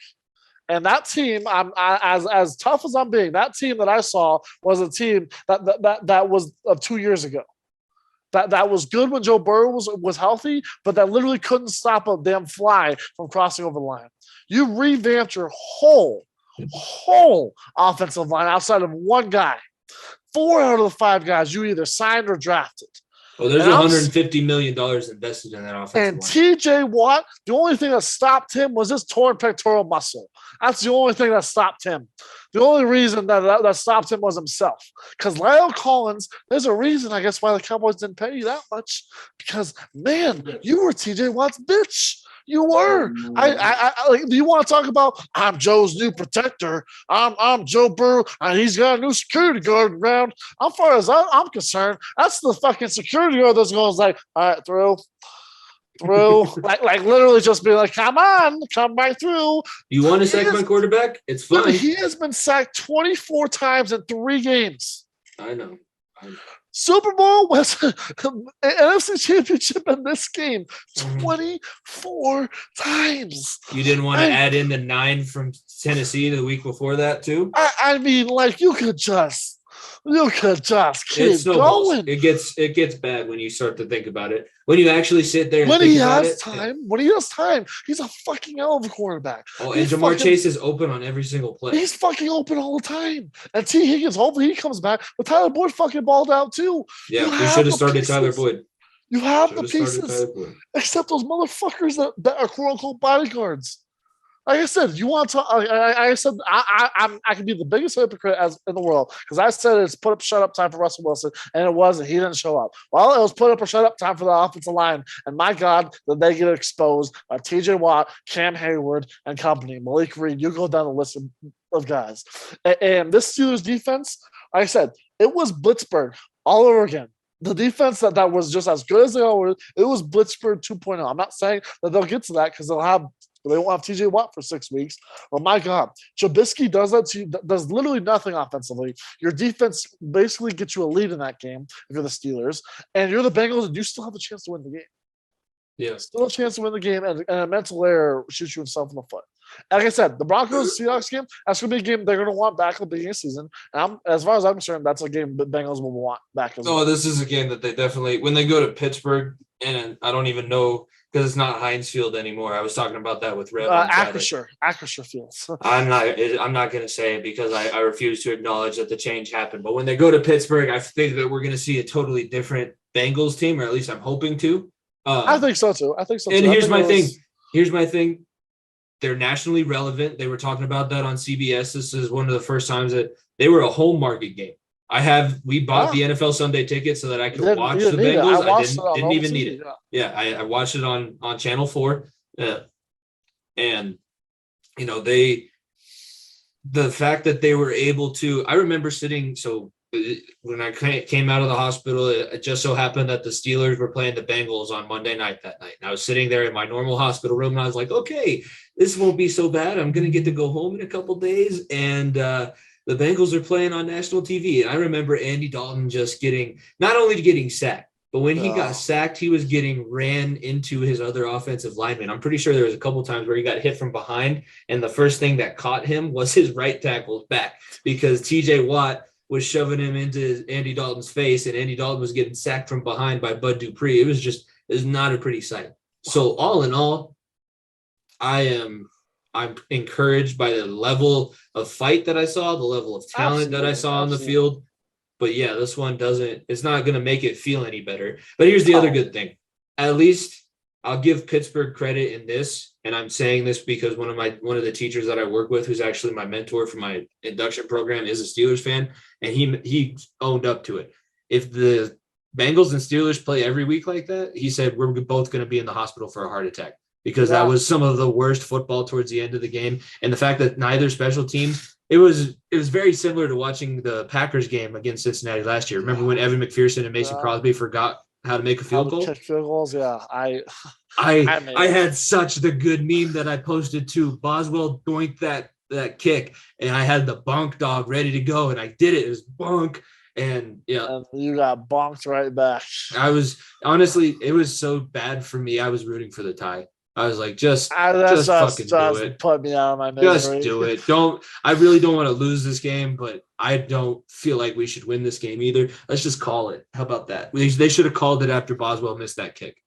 And that team, as tough as I'm being, that team that I saw was a team that was 2 years ago. That was good when Joe Burrow was healthy, but that literally couldn't stop a damn fly from crossing over the line. You revamped your whole offensive line outside of one guy. 4 out of the 5 guys you either signed or drafted. Well, there's $150 million invested in that offensive line. And T.J. Watt, the only thing that stopped him was his torn pectoral muscle. That's the only thing that stopped him. The only reason that stopped him was himself. Because Lyle Collins, there's a reason, I guess, why the Cowboys didn't pay you that much. Because, man, you were T.J. Watt's bitch. You were. Do you want to talk about I'm Joe's new protector? I'm Joe Burrow, and he's got a new security guard around. As far as I'm concerned, that's the fucking security guard that's going like, all right, through. like literally just be like, come on, come right through. You want to sack my quarterback? It's fine. He has been sacked 24 times in 3 games. I know. Super Bowl was NFC Championship in this game 24 times. You didn't want to add in the 9 from Tennessee the week before that too? I mean, like you could just keep going. It gets bad when you start to think about it. When you actually sit there and when think he about has it. time, he's a fucking hell of a quarterback. Oh, and Jamar Chase is open on every single play. He's fucking open all the time. And T. Higgins, hopefully he comes back. But Tyler Boyd fucking balled out too. Yeah, we should have started Tyler Boyd. You have the pieces, except those motherfuckers that are quote unquote bodyguards. Like I said, you want to? I said I can be the biggest hypocrite in the world because I said it's put up, shut up time for Russell Wilson, and it wasn't. He didn't show up. Well, it was put up or shut up time for the offensive line, and my God, did they get exposed by T.J. Watt, Cam Hayward, and company. Malik Reed, you go down the list of guys, and this Steelers defense, like I said, it was Blitzburg all over again. The defense that was just as good as they always. It was Blitzburg 2.0. I'm not saying that they'll get to that because they won't have T.J. Watt for 6 weeks. But my God, Trubisky does that to you, does literally nothing offensively. Your defense basically gets you a lead in that game if you're the Steelers, and you're the Bengals, and you still have a chance to win the game. Yeah, still a chance to win the game, and a mental error shoots you himself in the foot. Like I said, the Broncos-Seahawks game, that's going to be a game they're going to want back at the beginning of the season. And as far as I'm concerned, that's a game the Bengals will want back as well. Oh, this is a game that they definitely – when they go to Pittsburgh, and I don't even know – because it's not Heinz Field anymore. I was talking about that with Rev. Acrisure Fields. I'm not going to say it because I refuse to acknowledge that the change happened. But when they go to Pittsburgh, I think that we're going to see a totally different Bengals team, or at least I'm hoping to. I think so too. And here's my thing. Here's my thing. They're nationally relevant. They were talking about that on CBS. This is one of the first times that they were a home market game. We bought the NFL Sunday ticket so that I could watch the Bengals. I didn't even need it. Yeah, I watched it on Channel 4. And, you know, the fact that they were able to, I remember sitting, so when I came out of the hospital, it just so happened that the Steelers were playing the Bengals on Monday night that night. And I was sitting there in my normal hospital room and I was like, okay, this won't be so bad. I'm going to get to go home in a couple days. And, the Bengals are playing on national TV. And I remember Andy Dalton just not only getting sacked, but when he got sacked, he was getting ran into his other offensive lineman. I'm pretty sure there was a couple times where he got hit from behind, and the first thing that caught him was his right tackle's back because T.J. Watt was shoving him into Andy Dalton's face, and Andy Dalton was getting sacked from behind by Bud Dupree. It was just is not a pretty sight. So all in all, I'm encouraged by the level of fight that I saw, the level of talent that I saw on the field. But yeah, this one it's not going to make it feel any better. But here's the other good thing. At least I'll give Pittsburgh credit in this. And I'm saying this because one of the teachers that I work with, who's actually my mentor for my induction program, is a Steelers fan. And he owned up to it. If the Bengals and Steelers play every week like that, he said, we're both going to be in the hospital for a heart attack. Because that was some of the worst football towards the end of the game. And the fact that neither special teams, it was very similar to watching the Packers game against Cincinnati last year. Remember when Evan McPherson and Mason Crosby forgot how to make a field goal? Kick field goals, yeah. I had such the good meme that I posted too. Boswell doinked that kick, and I had the bunk dog ready to go, and I did it. It was bunk. And and you got bonked right back. I was honestly, it was so bad for me. I was rooting for the tie. I was like, just fucking do it. Put me out of my misery. Just do it. I really don't want to lose this game, but I don't feel like we should win this game either. Let's just call it. How about that? They should have called it after Boswell missed that kick.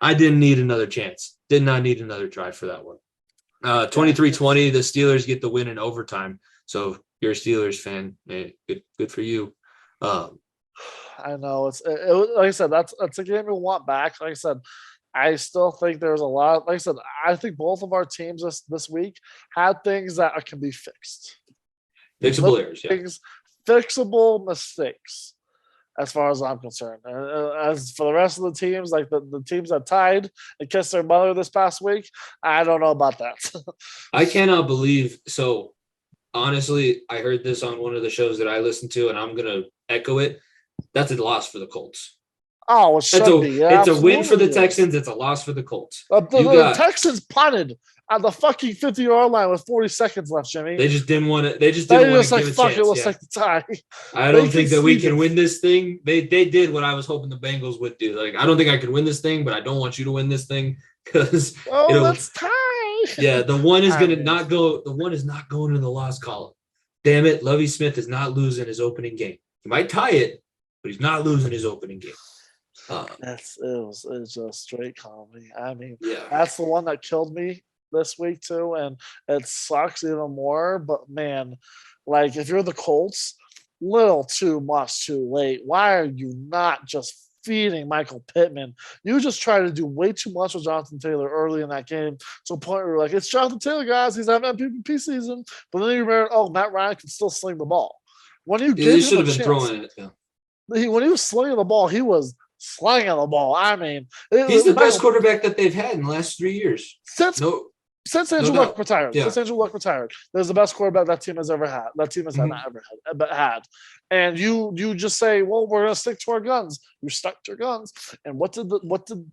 I didn't need another chance. Did not need another try for that one. 23-20, the Steelers get the win in overtime. So if you're a Steelers fan, hey, good for you. I know it like I said, that's a game we want back. Like I said, I still think there's a lot. Like I said, I think both of our teams this week had things that can be fixed. Fixable errors, yeah. Fixable mistakes, as far as I'm concerned. As for the rest of the teams, like the teams that tied and kissed their mother this past week, I don't know about that. I cannot believe. So, honestly, I heard this on one of the shows that I listened to, and I'm going to echo it. That's a loss for the Colts. Oh, it should be. Yeah, it's a win for the Texans. It's a loss for the Colts. The Texans punted at the fucking 50-yard line with 40 seconds left, Jimmy. They just didn't want to. They just didn't want to give a chance. It looks like the tie. I don't think that we can win this thing. They did what I was hoping the Bengals would do. Like, I don't think I can win this thing, but I don't want you to win this thing because let's tie. Yeah, the one is going to not go. The one is not going in the loss column. Damn it, Lovie Smith is not losing his opening game. He might tie it, but he's not losing his opening game. It was just straight comedy. I mean, that's the one that killed me this week too, and it sucks even more. But man, like if you're the Colts, little too much too late. Why are you not just feeding Michael Pittman? You just try to do way too much with Jonathan Taylor early in that game to a point where you're like, it's Jonathan Taylor, guys. He's having a PvP season. But then you remember, Matt Ryan can still sling the ball. When you should have been throwing it. Yeah. When he was slinging the ball, he was slinging the ball. I mean, he's the best quarterback that they've had in the last 3 years. Since Andrew Luck retired. Yeah. Since Andrew Luck retired, there's the best quarterback that team has ever had. That team has not ever had. And you just say, well, we're gonna stick to our guns. You stuck to your guns. And what did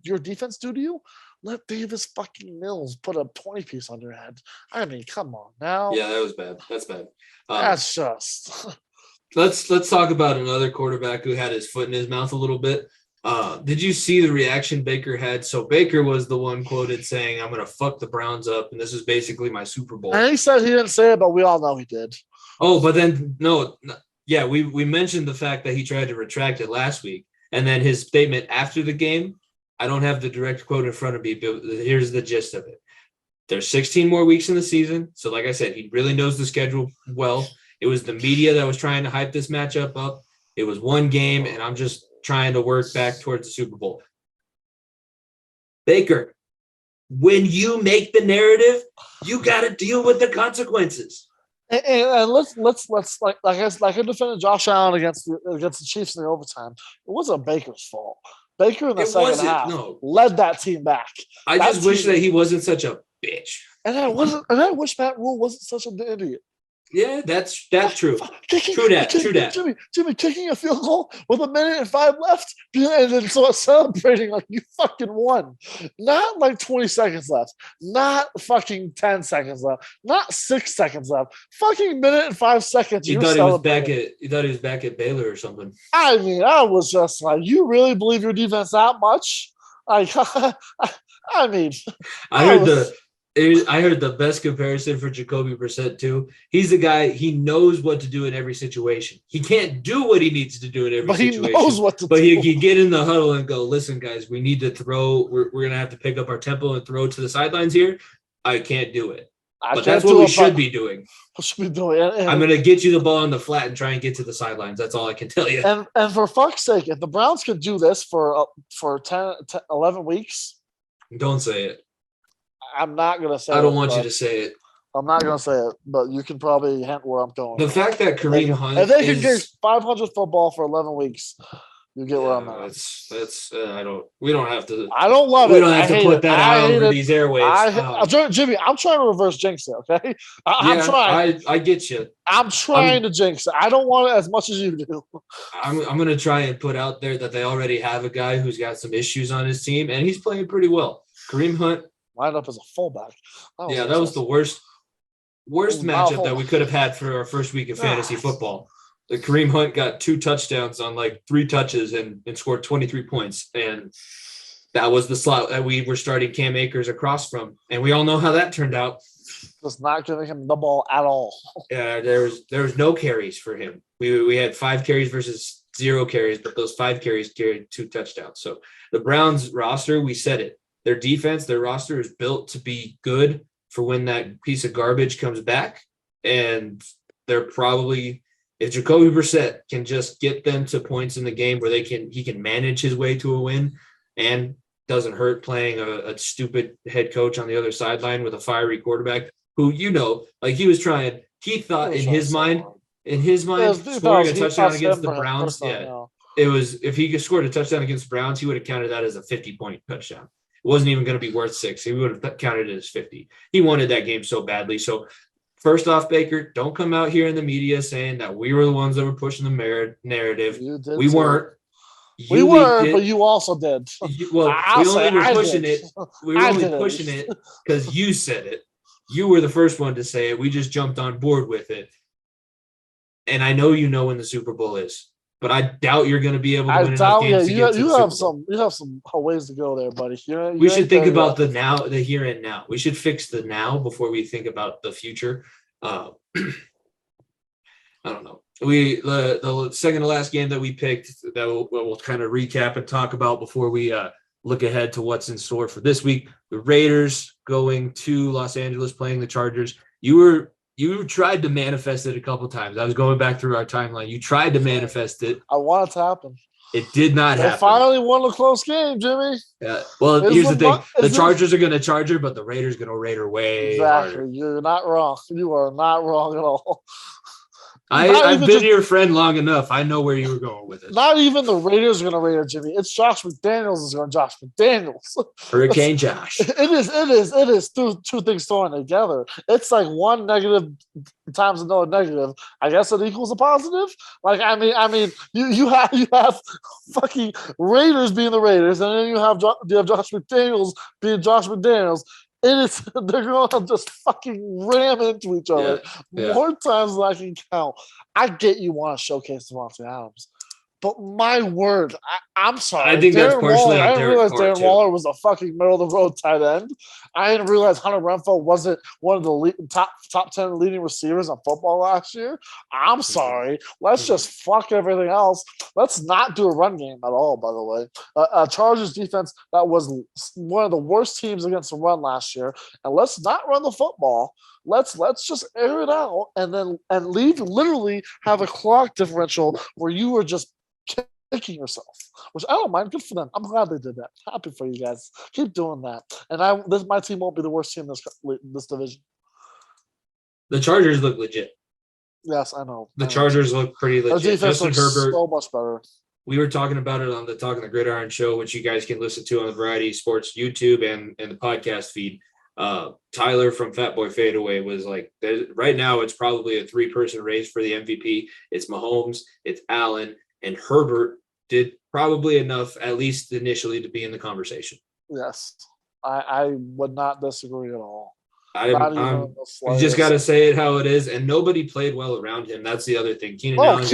your defense do to you? Let Davis fucking Mills put a 20-piece on your head. I mean, come on now. Yeah, that was bad. That's bad. That's just. Let's talk about another quarterback who had his foot in his mouth a little bit. Did you see the reaction Baker had? So Baker was the one quoted saying, I'm going to fuck the Browns up, and this is basically my Super Bowl. And he said he didn't say it, but we all know he did. Oh, but then, no. Yeah, we mentioned the fact that he tried to retract it last week. And then his statement after the game, I don't have the direct quote in front of me, but here's the gist of it. There's 16 more weeks in the season. So like I said, he really knows the schedule well. It was the media that was trying to hype this matchup up. It was one game, and I'm just trying to work back towards the Super Bowl. Baker, when you make the narrative, you got to deal with the consequences. And let's like I defended Josh Allen against the Chiefs in the overtime. It wasn't Baker's fault. Baker in the second half led that team back. I just wish that he wasn't such a bitch. And I wish Matt Rule wasn't such an idiot. Yeah, that's true. True that. Jimmy kicking a field goal with 1:05 left, and then celebrating like you fucking won. Not like 20 seconds left. Not fucking 10 seconds left. Not 6 seconds left. Fucking 1:05 seconds. You thought he was back at Baylor or something. I mean, I was just like, you really believe your defense that much? I mean, I heard I heard the best comparison for Jacoby Brissett too. He's the guy, he knows what to do in every situation. He can't do what he needs to do in every But he situation. knows what to but do. he get in the huddle and go, listen, guys, we need to throw. We're going to have to pick up our tempo and throw to the sidelines here. I can't do it. But that's what we should be doing. Should be doing. I'm going to get you the ball on the flat and try and get to the sidelines. That's all I can tell you. And for fuck's sake, if the Browns could do this for 11 weeks. Don't say it. I'm not going to say it. I don't want you to say it. I'm not going to say it, but you can probably hint where I'm going. The fact that Kareem Hunt if they can get 500 football for 11 weeks, you get where I'm at. That's we don't have to. I don't love it. We don't have to put that out over these airwaves. Jimmy, I'm trying to reverse jinx it, okay? I'm trying. I get you. I'm trying to jinx it. I don't want it as much as you do. I'm going to try and put out there that they already have a guy who's got some issues on his team, and he's playing pretty well. Kareem Hunt. Lined up as a fullback. That was the worst matchup that we could have had for our first week of fantasy football. The Kareem Hunt got 2 touchdowns on like 3 touches and scored 23 points. And that was the slot that we were starting Cam Akers across from. And we all know how that turned out. Just not giving him the ball at all. Yeah, there was no carries for him. We had 5 carries versus 0 carries, but those 5 carries carried 2 touchdowns. So the Browns roster, we said it. Their defense, their roster is built to be good for when that piece of garbage comes back. And they're probably, if Jacoby Brissett can just get them to points in the game where he can manage his way to a win and doesn't hurt playing a stupid head coach on the other sideline with a fiery quarterback who, like he was trying, he thought in his mind, scoring a touchdown against the Browns. It was, if he scored a touchdown against the Browns, he would have counted that as a 50-point touchdown. It wasn't even going to be worth 6. He would have counted it as 50. He wanted that game so badly. So first off, Baker, don't come out here in the media saying that we were the ones that were pushing the narrative. We weren't. We were, but you also did. We only were pushing it. We were only pushing it because you said it. You were the first one to say it. We just jumped on board with it. And I know you know when the Super Bowl is. But I doubt you're going to be able to win enough games to get to the Super Bowl. You have some ways to go there, buddy. We should think about the here and now. We should fix the now before we think about the future. I don't know. The second to last game that we picked that we'll kind of recap and talk about before we look ahead to what's in store for this week. The Raiders going to Los Angeles playing the Chargers. You tried to manifest it a couple times. I was going back through our timeline. You tried to manifest it. I want it to happen. It did not happen. They finally won a close game, Jimmy. Yeah. Well, here's the thing. The Chargers are going to Charger, but the Raiders are going to Raider way harder. You're not wrong. You are not wrong at all. I've been your friend long enough. I know where you were going with it. Not even the Raiders are going to Raider Jimmy. It's Josh McDaniels is going to Josh McDaniels. Hurricane Josh. It is two things thrown together. It's like one negative times another negative. I guess it equals a positive. Like I mean, you have fucking Raiders being the Raiders, and then you have Josh McDaniels being Josh McDaniels. They're going to just fucking ram into each other more times than I can count. I get you want to showcase Devontae Adams, but my word, I'm sorry. I think that's partially on I didn't realize Darren too. Waller was a fucking middle of the road tight end. I didn't realize Hunter Renfrow wasn't one of the top 10 leading receivers in football last year. I'm sorry. Let's just fuck everything else. Let's not do a run game at all, by the way. Chargers defense that was one of the worst teams against the run last year. And let's not run the football. Let's just air it out and literally have a clock differential where you were just kicking yourself, which I don't mind. Good for them. I'm glad they did that. Happy for you guys. Keep doing that. And my team won't be the worst team in this division. The Chargers look legit. Yes, I know. The Chargers look pretty legit. Their defense Justin looks Herbert, so much better. We were talking about it on the Talking the Gridiron show, which you guys can listen to on the Variety Sports YouTube and the podcast feed. Tyler from Fat Boy Fadeaway was like, right now it's probably a 3-person race for the MVP. It's Mahomes, it's Allen, and Herbert did probably enough, at least initially, to be in the conversation. Yes, I would not disagree at all. You just got to say it how it is, and nobody played well around him. That's the other thing. Keenan Allen's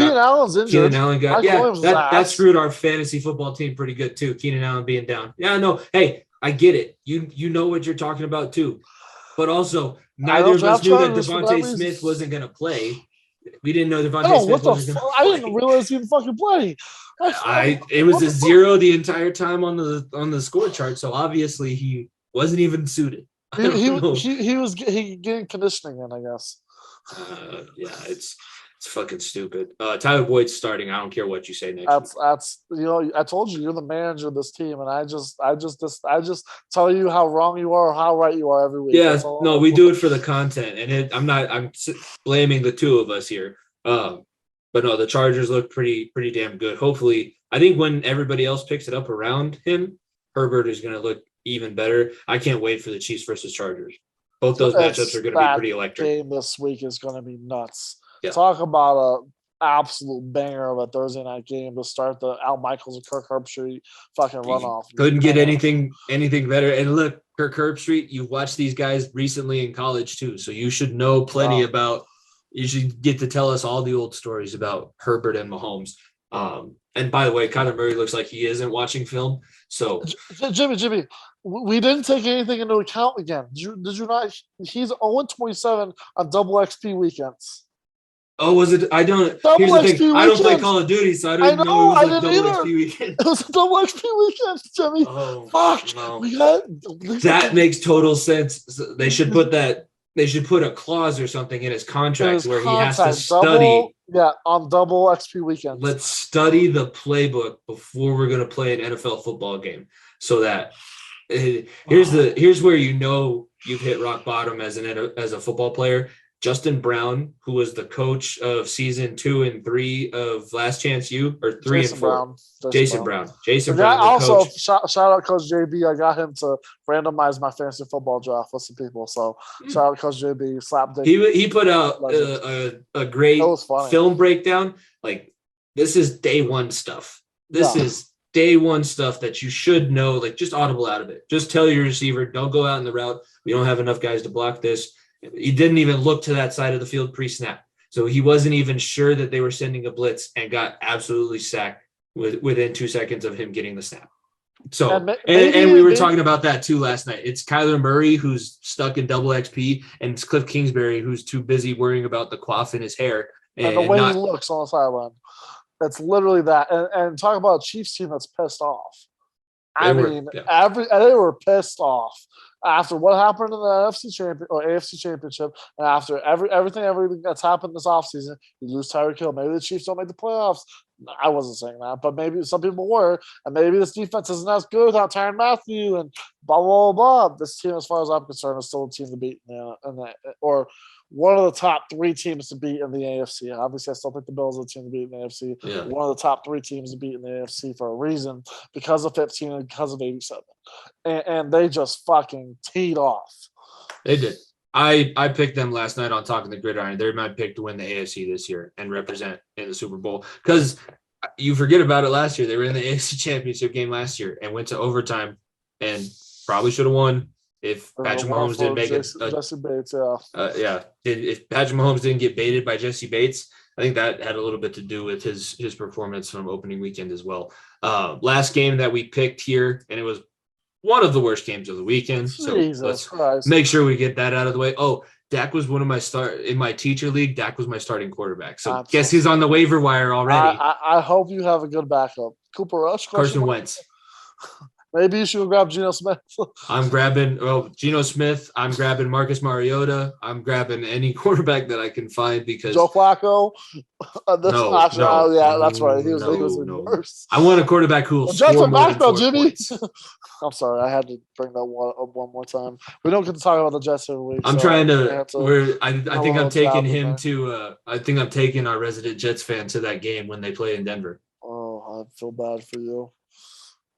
injured. Keenan Allen that screwed our fantasy football team pretty good too. Keenan Allen being down. Yeah, no. Hey, I get it. You know what you're talking about too. But also, I neither don't of us draft knew that Chargers for that Devontae reason. Smith wasn't going to play. We didn't know I Devontae know, Smith what the wasn't going to fuck? play. I didn't realize he didn't fucking play. It was What a the fuck? 0 the entire time on the score chart, so obviously he wasn't even suited. I don't know. He was getting conditioning in, I guess. Yeah, it's fucking stupid. Tyler Boyd's starting. I don't care what you say next week. That's I told you you're the manager of this team, and I just tell you how wrong you are or how right you are every week. Yeah, no, we do it for the content, and I'm blaming the two of us here. But no, the Chargers look pretty damn good. Hopefully, I think when everybody else picks it up around him, Herbert is going to look even better. I can't wait for the Chiefs versus Chargers. Both those matchups are going to be pretty electric. Game this week is going to be nuts. Yeah. Talk about a absolute banger of a Thursday night game to start the Al Michaels and Kirk Herbstreit fucking runoff. Couldn't get anything better. And look, Kirk Herbstreit, you've watched these guys recently in college too, so you should know plenty about. You should get to tell us all the old stories about Herbert and Mahomes. And by the way, Kyler Murray looks like he isn't watching film. So Jimmy, we didn't take anything into account again. Did you not? He's 0-27 on double XP weekends. Oh, was it? I don't. Double here's the XP thing. I don't play weekends. Call of Duty, so I didn't know it was a double XP weekend. It was a double XP weekend, Jimmy. Oh, fuck! no. That makes total sense. They should put that. They should put a clause or something in his contract where he has to study. On double XP weekends. Let's study the playbook before we're going to play an NFL football game, so that here's where you've hit rock bottom as a football player. Justin Brown, who was the coach of season 2 and 3 of Last Chance U, or 3 and 4. Jason Brown. Jason Brown. Also, shout out Coach JB. I got him to randomize my fantasy football draft with some people. So shout out Coach JB. Slap dick. He put out a great film breakdown. Like, this is day one stuff. This is day one stuff that you should know. Like, just audible out of it. Just tell your receiver, don't go out in the route. We don't have enough guys to block this. He didn't even look to that side of the field pre-snap. So he wasn't even sure that they were sending a blitz and got absolutely sacked within 2 seconds of him getting the snap. So, and we were talking about that too last night. It's Kyler Murray who's stuck in double XP, and it's Cliff Kingsbury who's too busy worrying about the coif in his hair. And the way he looks on the sideline. That's literally that. And talk about a Chiefs team that's pissed off. They were pissed off after what happened in the AFC Championship, and after everything that's happened this offseason. You lose Tyreek Hill. Maybe the Chiefs don't make the playoffs. I wasn't saying that, but maybe some people were, and maybe this defense isn't as good without Tyrann Mathieu and blah blah blah. This team, as far as I'm concerned, is still a team to beat or one of the top 3 teams to beat in the AFC. Obviously, I still think the Bills are the team to beat in the AFC. Yeah. One of the top 3 teams to beat in the AFC for a reason, because of 15 and because of 87. And they just fucking teed off. They did. I picked them last night on Talking the Gridiron. They're my pick to win the AFC this year and represent in the Super Bowl. Because you forget about it last year. They were in the AFC Championship game last year and went to overtime and probably should have won. If Patrick Mahomes didn't make Jesse Bates, if Patrick Mahomes didn't get baited by Jesse Bates, I think that had a little bit to do with his performance from opening weekend as well. Last game that we picked here, and it was one of the worst games of the weekend. So let's make sure we get that out of the way. Oh, Dak was one of my in my teacher league. Dak was my starting quarterback. So guess he's on the waiver wire already. I hope you have a good backup. Cooper Rush, Carson Wentz. Maybe you should grab Geno Smith. I'm grabbing Geno Smith. I'm grabbing Marcus Mariota. I'm grabbing any quarterback that I can find because Joe Flacco. That's right. He was the worst. I want a quarterback who will score more back than though, 4 Jimmy. points. I'm sorry, I had to bring that up one more time. We don't get to talk about the Jets every week. I'm trying to. I think I'm taking him to. I think I'm taking our resident Jets fan to that game when they play in Denver. Oh, I feel bad for you.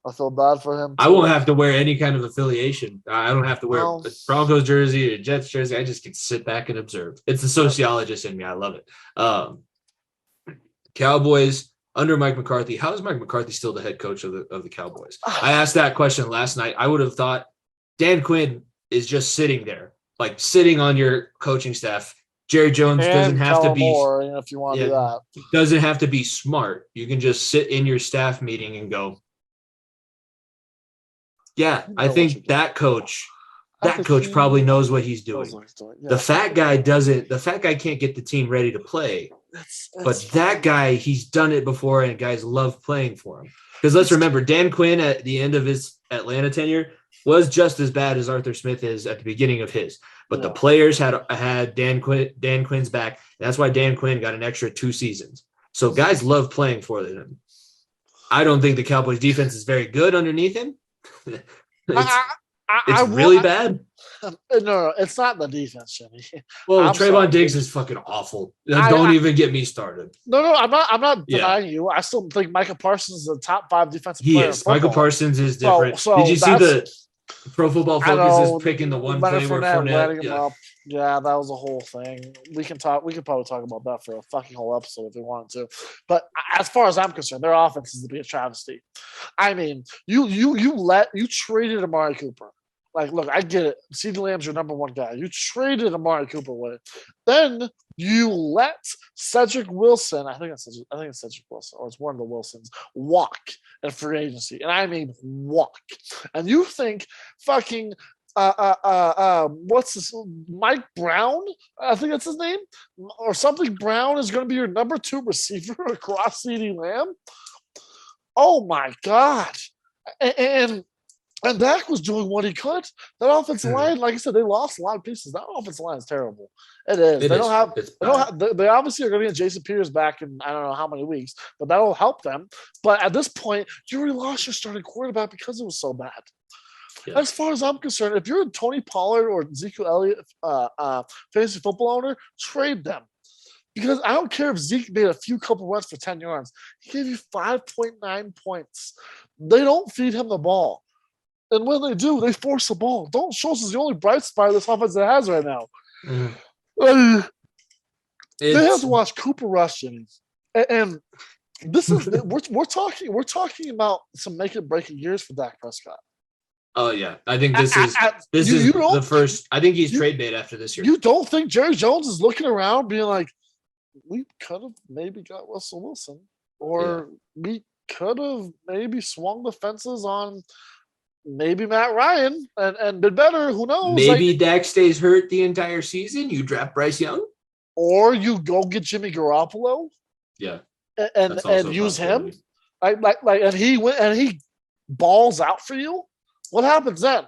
I feel bad for him too. I won't have to wear any kind of affiliation. I don't have to wear a Broncos jersey or Jets jersey. I just can sit back and observe. It's the sociologist in me. I love it. Cowboys under Mike McCarthy. How is Mike McCarthy still the head coach of the Cowboys? I asked that question last night. I would have thought Dan Quinn is just sitting there, like sitting on your coaching staff. Jerry Jones doesn't have to be more, if you want to do that. Doesn't have to be smart. You can just sit in your staff meeting and go, yeah, I think that coach that coach probably knows what he's doing. Yeah. The fat guy doesn't. The fat guy can't get the team ready to play. But that guy, he's done it before, and guys love playing for him. Because let's remember, Dan Quinn at the end of his Atlanta tenure was just as bad as Arthur Smith is at the beginning of his. But the players had Dan Quinn's back. And that's why Dan Quinn got an extra 2 seasons. So guys love playing for them. I don't think the Cowboys defense is very good underneath him. It's really bad. No, it's not the defense, Jimmy. Well, Trayvon Diggs is fucking awful. Don't even get me started. No, I'm not denying you. I still think Micah Parsons is the top 5 defensive player. He is. Micah Parsons is different. Did you see the Pro Football Focus is picking the one play where Fournette? Yeah, that was a whole thing. We could probably talk about that for a fucking whole episode if we wanted to. But as far as I'm concerned, their offense is to be a travesty. I mean, you traded Amari Cooper. Like, look, I get it. CeeDee Lamb's your number 1 guy. You traded Amari Cooper away. Then you let Cedric Wilson, I think it's Cedric Wilson, or it's one of the Wilsons, walk in free agency. And I mean walk. And you think fucking what's this? Mike Brown? I think that's his name, or something. Brown is going to be your number 2 receiver across CeeDee Lamb. Oh my God! And Dak was doing what he could. That offensive line, like I said, they lost a lot of pieces. That offensive line is terrible. It is. They don't have. They obviously are going to get Jason Peters back in I don't know how many weeks, but that'll help them. But at this point, you already lost your starting quarterback because it was so bad. Yeah. As far as I'm concerned, if you're a Tony Pollard or Ezekiel Elliott fantasy football owner, trade them. Because I don't care if Zeke made a couple runs for 10 yards. He gave you 5.9 points. They don't feed him the ball. And when they do, they force the ball. Dalton Schultz is the only bright spot this offense that has right now. They have to watch Cooper Rush, Jimmy. And this is we're talking about some make it break years for Dak Prescott. Oh yeah, I think this is the first. I think he's trade bait after this year. You don't think Jerry Jones is looking around, being like, we could have maybe got Russell Wilson, or we could have maybe swung the fences on maybe Matt Ryan and been better. Who knows? Maybe Dak stays hurt the entire season. You draft Bryce Young, or you go get Jimmy Garoppolo. Yeah, and use him. And he balls out for you. What happens then?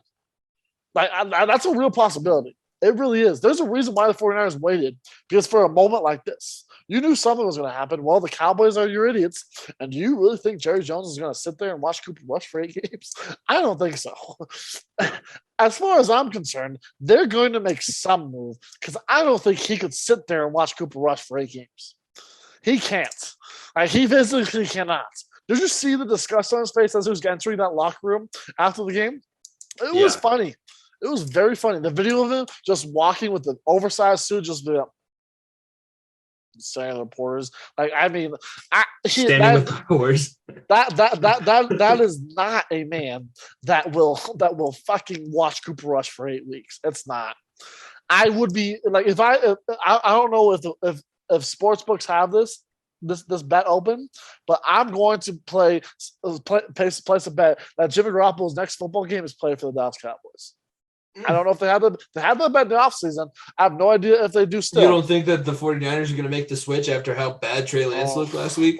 That's a real possibility. It really is. There's a reason why the 49ers waited, because for a moment like this, you knew something was going to happen. Well, the Cowboys are your idiots. And do you really think Jerry Jones is going to sit there and watch Cooper Rush for 8 games? I don't think so. As far as I'm concerned, they're going to make some move, because I don't think he could sit there and watch Cooper Rush for 8 games. He can't. He physically cannot. Did you see the disgust on his face as he was entering that locker room after the game? It was funny. It was very funny. The video of him just walking with the oversized suit, just saying to the reporters, standing with the reporters. That is not a man that will fucking watch Cooper Rush for 8 weeks. It's not. I would be like, if I don't know if sports books have this bet open, but I'm going to place a bet that Jimmy Garoppolo's next football game is played for the Dallas Cowboys. I don't know if they have the bet in the offseason. I have no idea if they do still. You don't think that the 49ers are going to make the switch after how bad Trey Lance looked last week?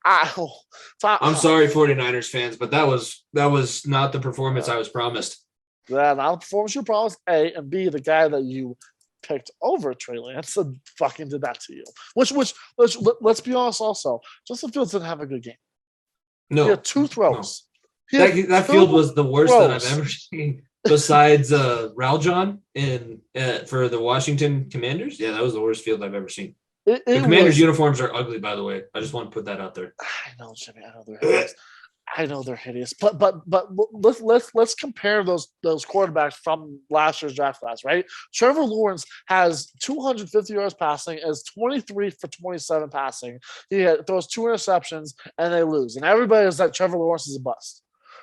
I'm sorry, 49ers fans, but that was not the performance I was promised. Yeah, not the performance you promised, A, and B, the guy that you picked over Trey Lance and fucking did that to you. Which let's be honest also, Justin Fields didn't have a good game. No. He had 2 throws. No. That field was the worst that I've ever seen. Besides Raljon for the Washington Commanders, that was the worst field I've ever seen. The Commanders' uniforms are ugly, by the way. I just want to put that out there. I know, Jimmy. I know they're hideous. But let's compare those quarterbacks from last year's draft class, right? Trevor Lawrence has 250 yards passing, as 23 for 27 passing. He throws 2 interceptions, and they lose. And everybody is that Trevor Lawrence is a bust.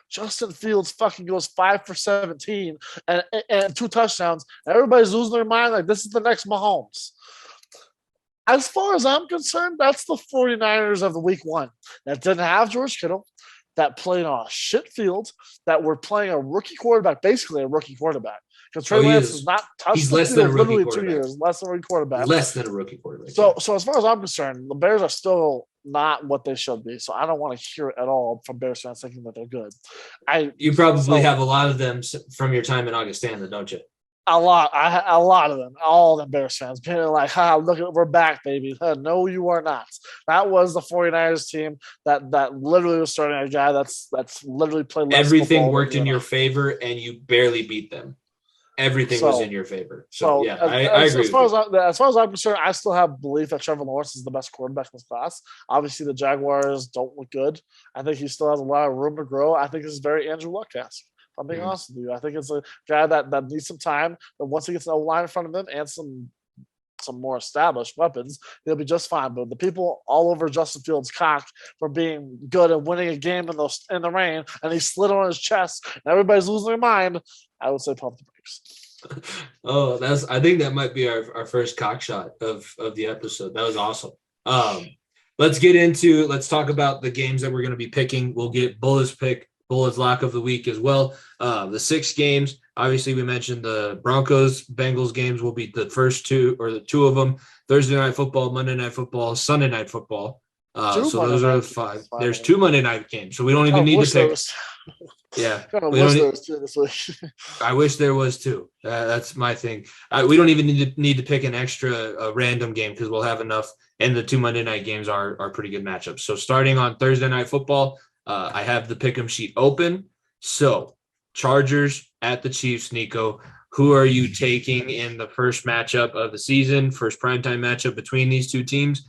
Justin Fields fucking goes 5 for 17 and 2 touchdowns. Everybody's losing their mind like this is the next Mahomes. As far as I'm concerned, that's the 49ers of the week 1 that didn't have George Kittle, that played on a shit field, that were playing a rookie quarterback, basically a rookie quarterback. because Trey Lance has not touched He's the less than a field rookie literally quarterback. 2 years, less than a rookie quarterback. Less than a rookie quarterback. So as far as I'm concerned, the Bears are still not what they should be. So I don't want to hear it at all from Bears fans thinking that they're good. You probably have a lot of them from your time in Augustana, don't you? A lot of them, all the Bears fans being like, "Ha, look, we're back, baby." No, you are not. That was the 49ers team that literally was starting a guy that's literally played less everything football worked than in you your and favor, and you barely beat them. Everything was in your favor. So yeah, I agree. As far as I'm concerned, I still have belief that Trevor Lawrence is the best quarterback in this class. Obviously, the Jaguars don't look good. I think he still has a lot of room to grow. I think this is very Andrew Luck-esque. I'm being honest with you. I think it's a guy that needs some time, but once he gets a line in front of him and some more established weapons, he'll be just fine. But the people all over Justin Fields' cock for being good and winning a game in the rain, and he slid on his chest, and everybody's losing their mind, I would say pump the brakes. Oh, I think that might be our first cock shot of the episode. That was awesome. Let's talk about the games that we're going to be picking. We'll get Bull's lock of the week as well. The 6 games, obviously we mentioned the Broncos Bengals games will be the first 2 or the 2 of them. Thursday night football, Monday night football, Sunday night football. So those are the 5. There's 2 Monday night games, so we don't even need to pick. Yeah, I wish there was 2. That's my thing. We don't even need to pick an extra random game because we'll have enough. And the 2 Monday night games are pretty good matchups. So starting on Thursday night football, I have the Pickem sheet open. So Chargers at the Chiefs, Nico. Who are you taking in the first matchup of the season, first primetime matchup between these 2 teams?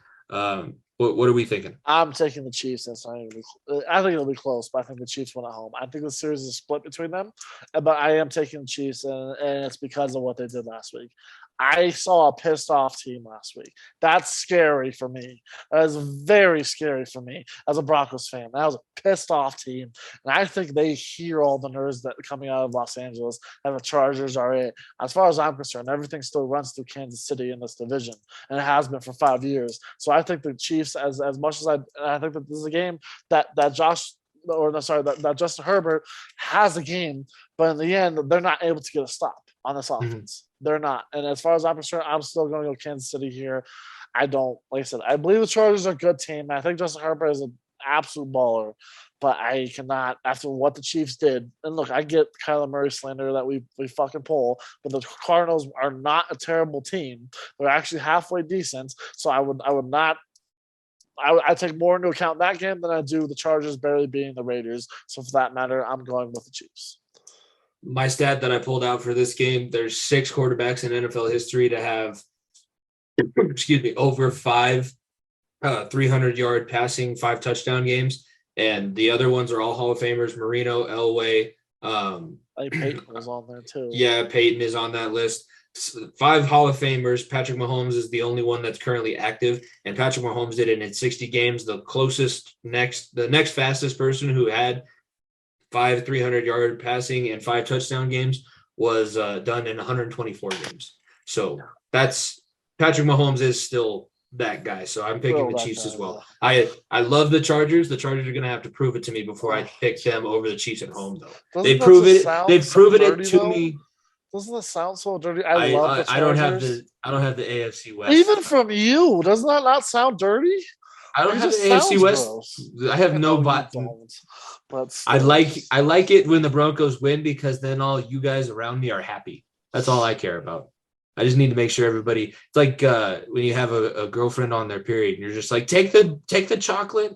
What are we thinking? I'm taking the Chiefs. I think it'll be close, but I think the Chiefs win at home. I think the series is split between them, but I am taking the Chiefs, and it's because of what they did last week. I saw a pissed off team last week. That's scary for me. That is very scary for me as a Broncos fan. That was a pissed off team. And I think they hear all the nerves that are coming out of Los Angeles, and the Chargers are it. As far as I'm concerned, everything still runs through Kansas City in this division, and it has been for 5 years. So I think the Chiefs, as much as I think that this is a game that Justin Herbert has a game, but in the end, they're not able to get a stop on this offense. They're not. And as far as I'm concerned, I'm still going to go Kansas City here. I believe the Chargers are a good team. I think Justin Herbert is an absolute baller, but I cannot, after what the Chiefs did. And look, I get Kyler Murray slander that we fucking pull, but the Cardinals are not a terrible team. They're actually halfway decent. So I take more into account that game than I do the Chargers barely beating the Raiders. So for that matter, I'm going with the Chiefs. My stat that I pulled out for this game, there's 6 quarterbacks in NFL history to have, over 5 300-yard passing, 5 touchdown games. And the other ones are all Hall of Famers, Marino, Elway. Peyton was on there too. Yeah, Peyton is on that list. 5 Hall of Famers. Patrick Mahomes is the only one that's currently active, and Patrick Mahomes did it in 60 games. The next fastest person who had 5 300-yard passing and 5 touchdown games was done in 124 games. So that's Patrick Mahomes is still that guy. So I'm picking the Chiefs as well. I love the Chargers. The Chargers are going to have to prove it to me before I pick them over the Chiefs at home, though. They've proven it to me. Doesn't that sound so dirty? I love the Chargers. I don't have the AFC West. Even from you, doesn't that not sound dirty? I don't have the AFC West. Gross. I have no button. But I like it when the Broncos win because then all you guys around me are happy. That's all I care about. I just need to make sure everybody. It's like when you have a girlfriend on their period, and you're just like, take the chocolate,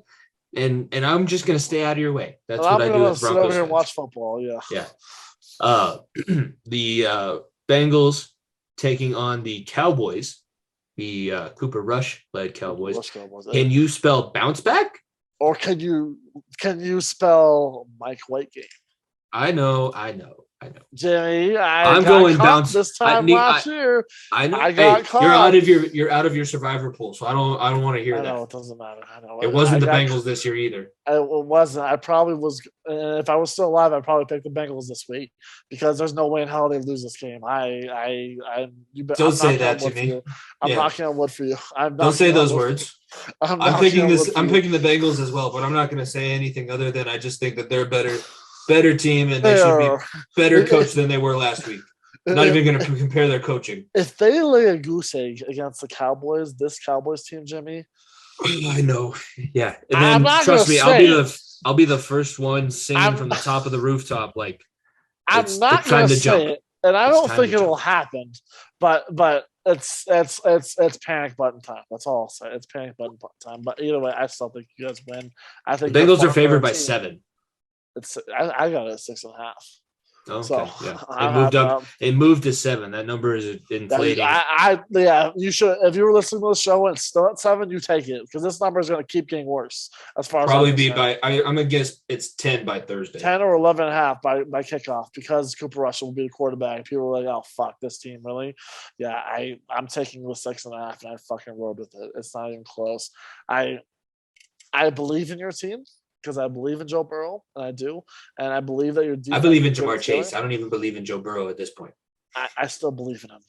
and I'm just gonna stay out of your way. That's what I do with Broncos. Sit over here and watch football. Yeah. Yeah. The Bengals taking on the Cowboys, the Cooper Rush led Cowboys. Can you spell bounce back? Or can you spell Mike White game? I know. Jimmy, I'm going bounce this time last year. I know. I got caught. You're out of your survivor pool, so I don't want to hear that. I know it doesn't matter. I know it wasn't the Bengals this year either. It wasn't. I probably was. If I was still alive, I'd probably pick the Bengals this week because there's no way in hell they lose this game. Don't say that to me. I'm knocking on wood for you. Don't say those words. I'm picking the Bengals as well, but I'm not going to say anything other than I just think that they're better team and they should be better coached than they were last week. Not even going to compare their coaching. If they lay a goose egg against the Cowboys, this Cowboys team, Jimmy. I know. Yeah. And I'm then not trust me, gonna I'll be the first one singing I'm- from the top of the rooftop. Like, I'm not time gonna to say jump. it, and I It's don't time think to it'll jump. happen. But it's panic button time. That's all I'll say. It's panic button time. But either way, I still think you guys win. I The think you're Bengals are far favored better by team. 7. I got it at 6.5. Okay. So Yeah. I It moved have up. It moved to 7. That number is inflating. Yeah, you should. If you were listening to the show and it's still at 7, you take it because this number is going to keep getting worse. As far as Probably I'm be concerned. I'm gonna guess it's 10 by Thursday. 10 or 11.5 by kickoff because Cooper Rush will be the quarterback. People are like, oh, fuck, this team, really? Yeah, I'm taking the 6.5 and I fucking rode with it. It's not even close. I believe in your team because I believe in Joe Burrow, and I do. And I believe that your defense. I believe in Jamar Chase. I don't even believe in Joe Burrow at this point. I still believe in him.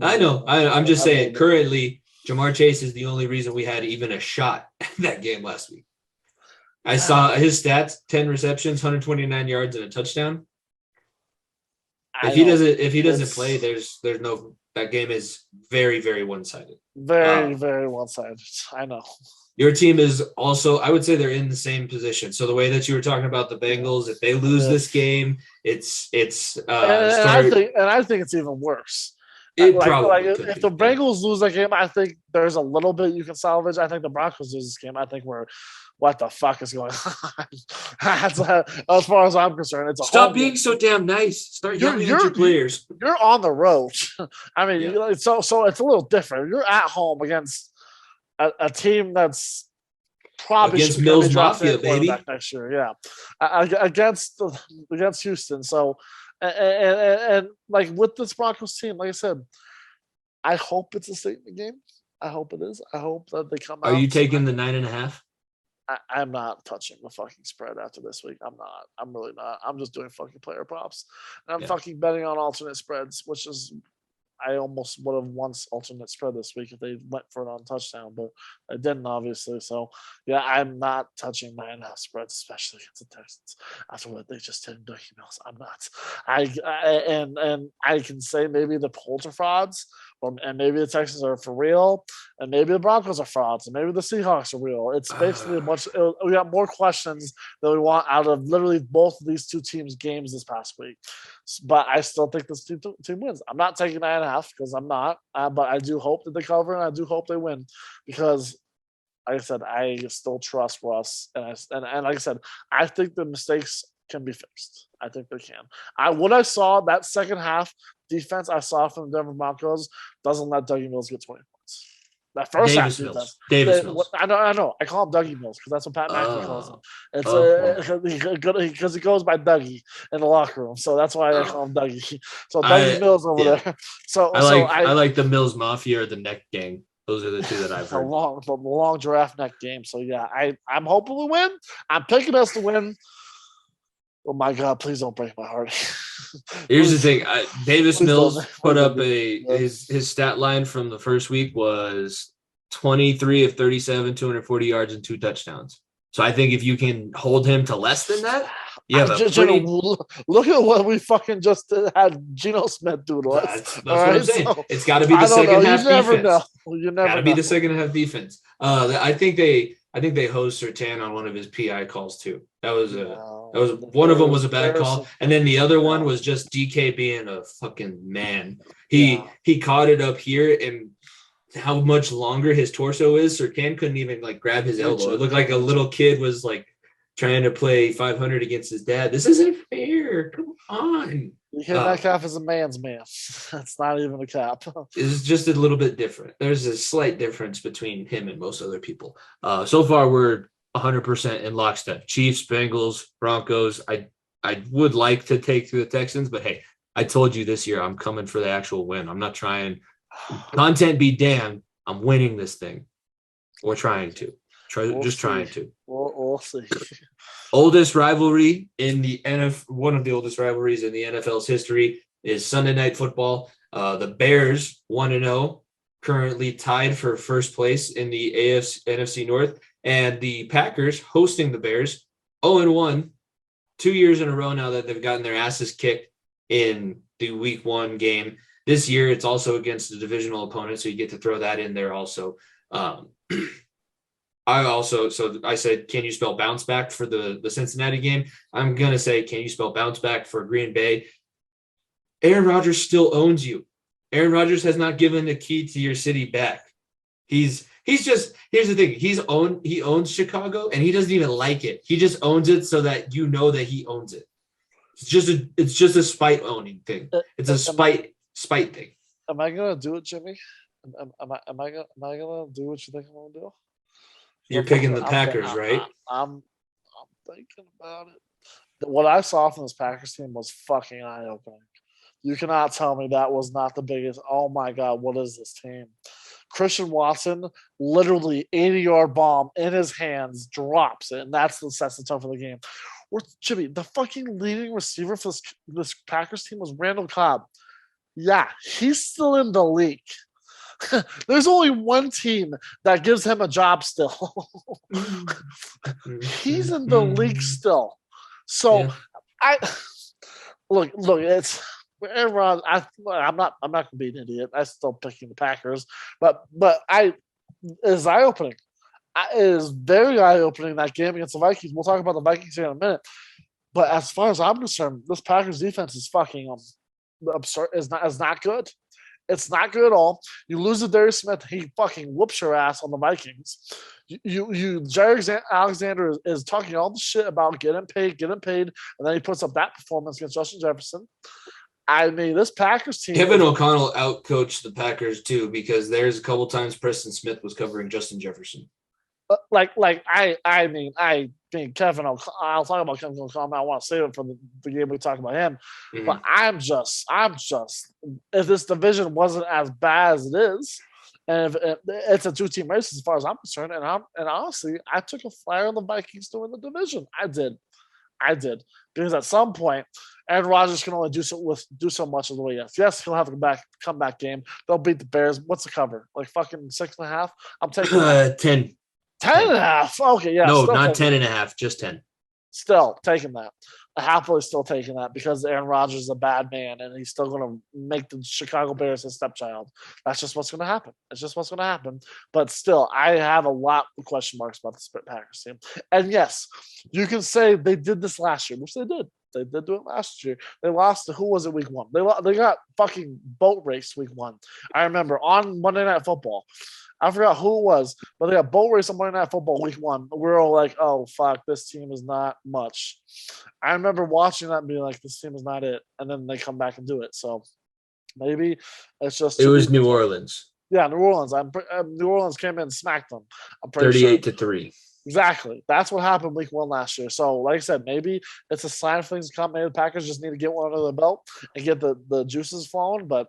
I know. I'm just saying, currently, Jamar Chase is the only reason we had even a shot at that game last week. I saw his stats: 10 receptions, 129 yards, and a touchdown. If he doesn't play, there's no. That game is very, very one-sided. Very, very one-sided. I know. Your team is also, I would say, they're in the same position. So the way that you were talking about the Bengals, if they lose this game, I think it's even worse. If the Bengals lose that game, I think there's a little bit you can salvage. I think the Broncos lose this game. I think what the fuck is going on? As far as I'm concerned, it's a stop being so damn nice. Start yelling at your players. You're on the road. I mean, so it's a little different. You're at home against a team that's probably against Mills Mafia, baby, next year. Yeah, against Houston. So and like with this Broncos team, like I said, I hope it's a statement game. I hope it is. I hope that they come out. Are you taking the 9.5? I'm not touching the fucking spread after this week. I'm not. I'm really not. I'm just doing fucking player props. And I'm fucking betting on alternate spreads, which is I almost would have won alternate spread this week if they went for it on touchdown, but I didn't, obviously. So, yeah, I'm not touching 9.5 spreads, especially against the Texans after what they just did in Dougie Mills. I'm not. And I can say maybe the Colts are frauds, and maybe the Texans are for real, and maybe the Broncos are frauds, and maybe the Seahawks are real. It's basically we got more questions than we want out of literally both of these two teams' games this past week. But I still think this team wins. I'm not taking 9.5 because I'm not, but I do hope that they cover and I do hope they win because, like I said, I still trust Russ and like I said, I think the mistakes can be fixed. I think they can. What I saw that second half defense I saw from the Denver Broncos doesn't let Dougie Mills get 20 points. That first half defense. Davis Mills. I know. I call him Dougie Mills because that's what Pat McAfee calls him. It's because he goes by Dougie in the locker room, so that's why I call him Dougie. So Dougie Mills over there. So I like the Mills Mafia or the Neck Gang. Those are the two that I've heard. The long giraffe neck game. So yeah, I'm hoping we win. I'm picking us to win. Oh my God! Please don't break my heart. Here's the thing: Davis Mills put up his stat line from the first week was 23 of 37, 240 yards and 2 touchdowns. So I think if you can hold him to less than that, you have look at what we fucking just had Geno Smith do to us. That's what I'm saying. So, it's got to be the second half defense. You never got to be the second half defense. I think they hosed Surtain on one of his PI calls too. That was one of them was a bad call, and then the other one was just DK being a fucking man. He caught it up here, and how much longer his torso is, Surtain couldn't even like grab his elbow. It looked like a little kid was like trying to play 500 against his dad. This isn't fair. Come on. That calf is a man's man. That's not even a cap. It's just a little bit different. There's a slight difference between him and most other people. So far, we're 100% in lockstep. Chiefs, Bengals, Broncos. I would like to take the Texans, but hey, I told you this year I'm coming for the actual win. I'm not trying. Content be damned. I'm winning this thing. We're trying to. Trying to. We'll see. Oldest rivalry in the NFL. One of the oldest rivalries in the NFL's history is Sunday Night Football. The Bears 1-0, currently tied for first place in the NFC North, and the Packers hosting the Bears 0-1, 2 years in a row now that they've gotten their asses kicked in the week 1 game. This year, it's also against a divisional opponent, so you get to throw that in there also. I said, can you spell bounce back for the Cincinnati game? I'm going to say, can you spell bounce back for Green Bay? Aaron Rodgers still owns you. Aaron Rodgers has not given the key to your city back. He's just, here's the thing. He owns Chicago and he doesn't even like it. He just owns it so that you know that he owns it. It's just a spite owning thing. It's a spite thing. Am I gonna do it, Jimmy? Am I gonna do what you think I'm gonna do? You're picking the Packers, right? I'm thinking about it. What I saw from this Packers team was fucking eye-opening. You cannot tell me that was not the biggest. Oh my God, what is this team? Christian Watson, literally 80-yard bomb in his hands, drops it, and that's the sets the tone for the game. Jimmy, the fucking leading receiver for this Packers team was Randall Cobb. Yeah, he's still in the league. There's only one team that gives him a job still. He's in the league still. So yeah. I look. It's Aaron Rodgers. I'm not gonna be an idiot. I'm still picking the Packers, but it's eye opening. It is very eye opening that game against the Vikings. We'll talk about the Vikings here in a minute. But as far as I'm concerned, this Packers defense is fucking absurd. Is not good. It's not good at all. You lose to Darius Smith, he fucking whoops your ass on the Vikings. Jair Alexander is talking all the shit about getting paid, and then he puts up that performance against Justin Jefferson. I mean, this Packers team. Kevin O'Connell outcoached the Packers too, because there's a couple times Preston Smith was covering Justin Jefferson. I mean, Kevin O'Connell. I'll talk about Kevin O'Connell. I want to save it for the game we talk about him. Mm-hmm. But I'm just. If this division wasn't as bad as it is, and if it's a 2-team race as far as I'm concerned, and honestly, I took a flyer on the Vikings to win the division. I did because at some point, Aaron Rodgers can only do so much of the way. Yes, he'll have a comeback game. They'll beat the Bears. What's the cover? Like fucking 6.5. I'm taking 10. 10.5. Okay, yeah. No, not 10.5, just 10. Still taking that. Happily still taking that because Aaron Rodgers is a bad man and he's still going to make the Chicago Bears his stepchild. That's just what's going to happen. It's just what's going to happen. But still, I have a lot of question marks about the Packers team. And yes, you can say they did this last year, which they did. They did do it last year. They lost to, who was it week 1? They got fucking boat race week 1. I remember on Monday Night Football. I forgot who it was, but they got boat race on Monday Night Football week 1. We were all like, oh, fuck, this team is not much. I remember watching that and being like, this team is not it. And then they come back and do it. So maybe it's just. It was New Orleans. Yeah, New Orleans. New Orleans came in and smacked them. I'm pretty 38-3. Exactly. That's what happened week 1 last year. So, like I said, maybe it's a sign of things to come. Maybe the Packers just need to get one under the belt and get the juices flowing. But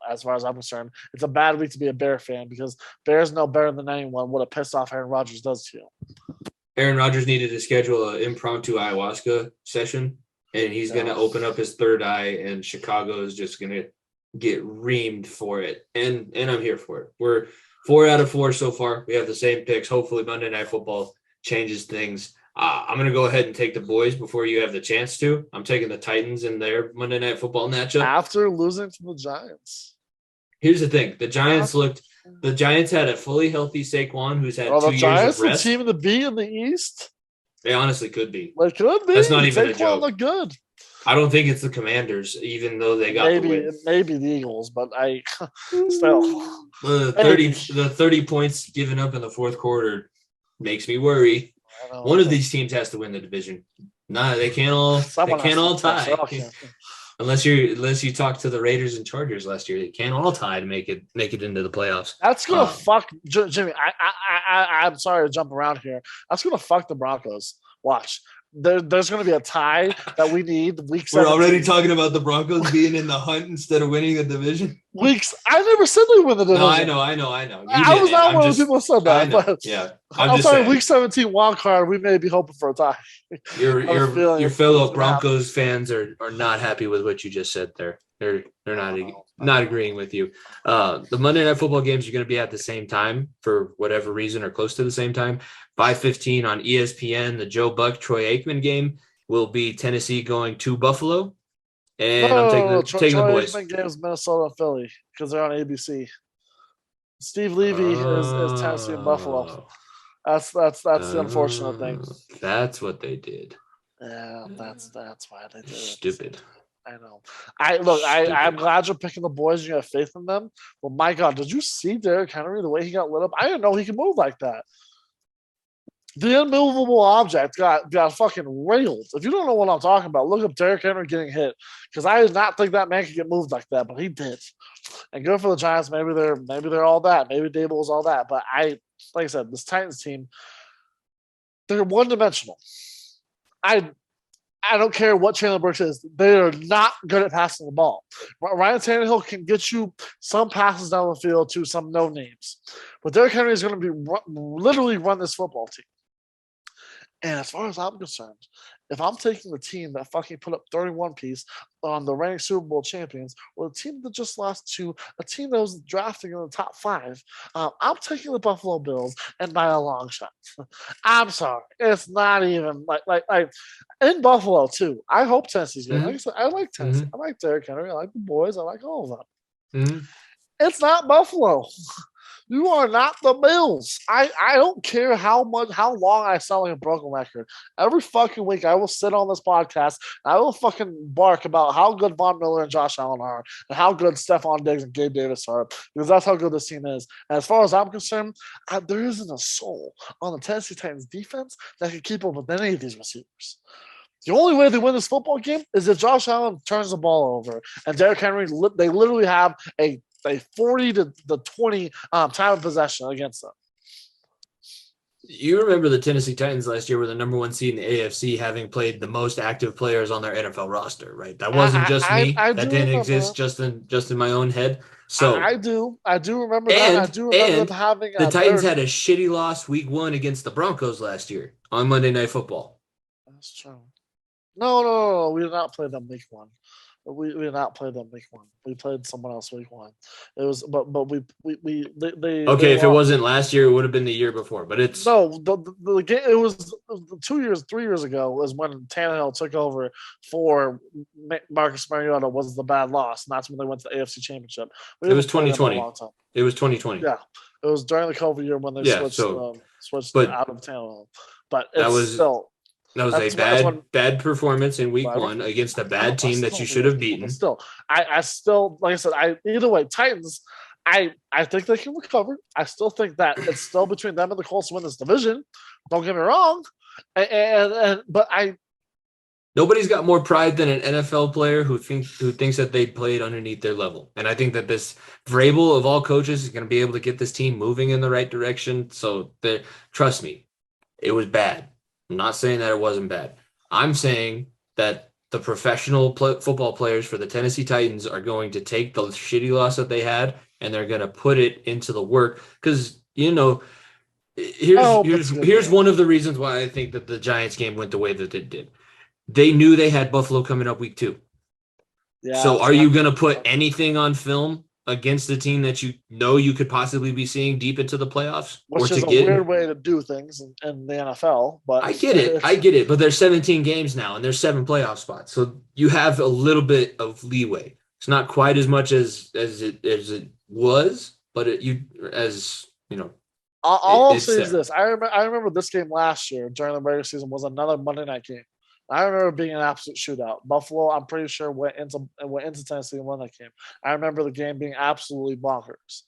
as far as I'm concerned, it's a bad week to be a Bear fan because Bears know better than anyone what a pissed off Aaron Rodgers does to you. Aaron Rodgers needed to schedule an impromptu ayahuasca session, and he's going to open up his third eye, and Chicago is just going to get reamed for it. And I'm here for it. We're 4 out of 4 so far. We have the same picks. Hopefully Monday Night Football changes things. I'm going to go ahead and take the boys before you have the chance to. I'm taking the Titans in their Monday Night Football matchup. After losing to the Giants. Here's the thing. The Giants had a fully healthy Saquon who's had 2 years of rest. The Giants, the team to be in the East? They honestly could be. They could be. That's not even Saquon a joke. Look good. I don't think it's the Commanders, even though they got the win. Maybe the Eagles, but I still. The 30 points given up in the fourth quarter makes me worry. One of these teams has to win the division. They can't all tie. Unless you talk to the Raiders and Chargers last year, they can't all tie to make it into the playoffs. That's gonna fuck Jimmy. I'm sorry to jump around here. That's gonna fuck the Broncos. Watch. There's going to be a tie that we need week 17. We're already talking about the Broncos being in the hunt instead of winning the division. I never said they win the division. No, I know. I was not one of the people who said that. But yeah, I'm sorry. Saying. Week 17 wild card, we may be hoping for a tie. Your fellow Broncos fans are not happy with what you just said there. They're not agreeing with you. The Monday Night Football games are going to be at the same time for whatever reason or close to the same time. 5:15 on ESPN. The Joe Buck Troy Aikman game will be Tennessee going to Buffalo. And I'm taking the Troy boys. Aikman games Minnesota and Philly because they're on ABC. Steve Levy is Tennessee and Buffalo. Oh. That's the unfortunate thing. That's what they did. Yeah, that's why they did it. Stupid. I know. I'm glad you're picking the boys. You have faith in them. But my God, did you see Derrick Henry the way he got lit up? I didn't know he could move like that. The immovable object got fucking railed. If you don't know what I'm talking about, look up Derrick Henry getting hit because I did not think that man could get moved like that, but he did. And good for the Giants. Maybe they're all that. Maybe Dable is all that. But like I said, this Titans team, they're one dimensional. I don't care what Chandler Burch is. They are not good at passing the ball. Ryan Tannehill can get you some passes down the field to some no names, but Derrick Henry is going to be literally run this football team. And as far as I'm concerned, if I'm taking the team that fucking put up 31 piece on the reigning Super Bowl champions, or the team that just lost to a team that was drafting in the top 5, I'm taking the Buffalo Bills and by a long shot. I'm sorry, it's not even like in Buffalo too. I hope Tennessee's good. Like I said, I like Tennessee. I like Derrick Henry. I like the boys. I like all of them. It's not Buffalo. You are not the Bills. I don't care how long I sound like a broken record. Every fucking week I will sit on this podcast and I will fucking bark about how good Von Miller and Josh Allen are and how good Stephon Diggs and Gabe Davis are because that's how good this team is. And as far as I'm concerned, there isn't a soul on the Tennessee Titans defense that can keep up with any of these receivers. The only way they win this football game is if Josh Allen turns the ball over and Derrick Henry, they literally have a 40 to the 20 time of possession against them. You remember the Tennessee Titans last year were the number 1 seed in the AFC, having played the most active players on their NFL roster, right? That wasn't just me. That didn't exist just in my own head. So I do remember that. I do remember them having the Titans had a shitty loss week 1 against the Broncos last year on Monday Night Football. That's true. No. We did not play them week 1. We did not play them week 1. We played someone else week 1. It was, but they. Okay, if it wasn't last year, it would have been the year before. But it's the game. It was 3 years ago was when Tannehill took over for Marcus Mariota was the bad loss, and that's when they went to the AFC Championship. It was 2020. It was 2020. Yeah, it was during the COVID year when they switched out of Tannehill. But that was a bad performance in week 1 against a bad team that you should have beaten. Still, I still, like I said, either way, Titans, I think they can recover. I still think that it's still between them and the Colts to win this division. Don't get me wrong. But nobody's got more pride than an NFL player who thinks that they played underneath their level. And I think that this Vrabel of all coaches is going to be able to get this team moving in the right direction. So trust me, it was bad. I'm not saying that it wasn't bad. I'm saying that the professional football players for the Tennessee Titans are going to take the shitty loss that they had and they're going to put it into the work. Because, here's one of the reasons why I think that the Giants game went the way that it did. They knew they had Buffalo coming up week 2. Yeah, so are you going to put anything on film against the team that you could possibly be seeing deep into the playoffs? Which is a weird way to do things in the NFL. But I get it. But there's 17 games now, and there's 7 playoff spots. So you have a little bit of leeway. It's not quite as much as it was, but all I'll say is this. I remember this game last year during the regular season was another Monday night game. I remember being an absolute shootout. Buffalo, I'm pretty sure, went into Tennessee and won that game. I remember the game being absolutely bonkers.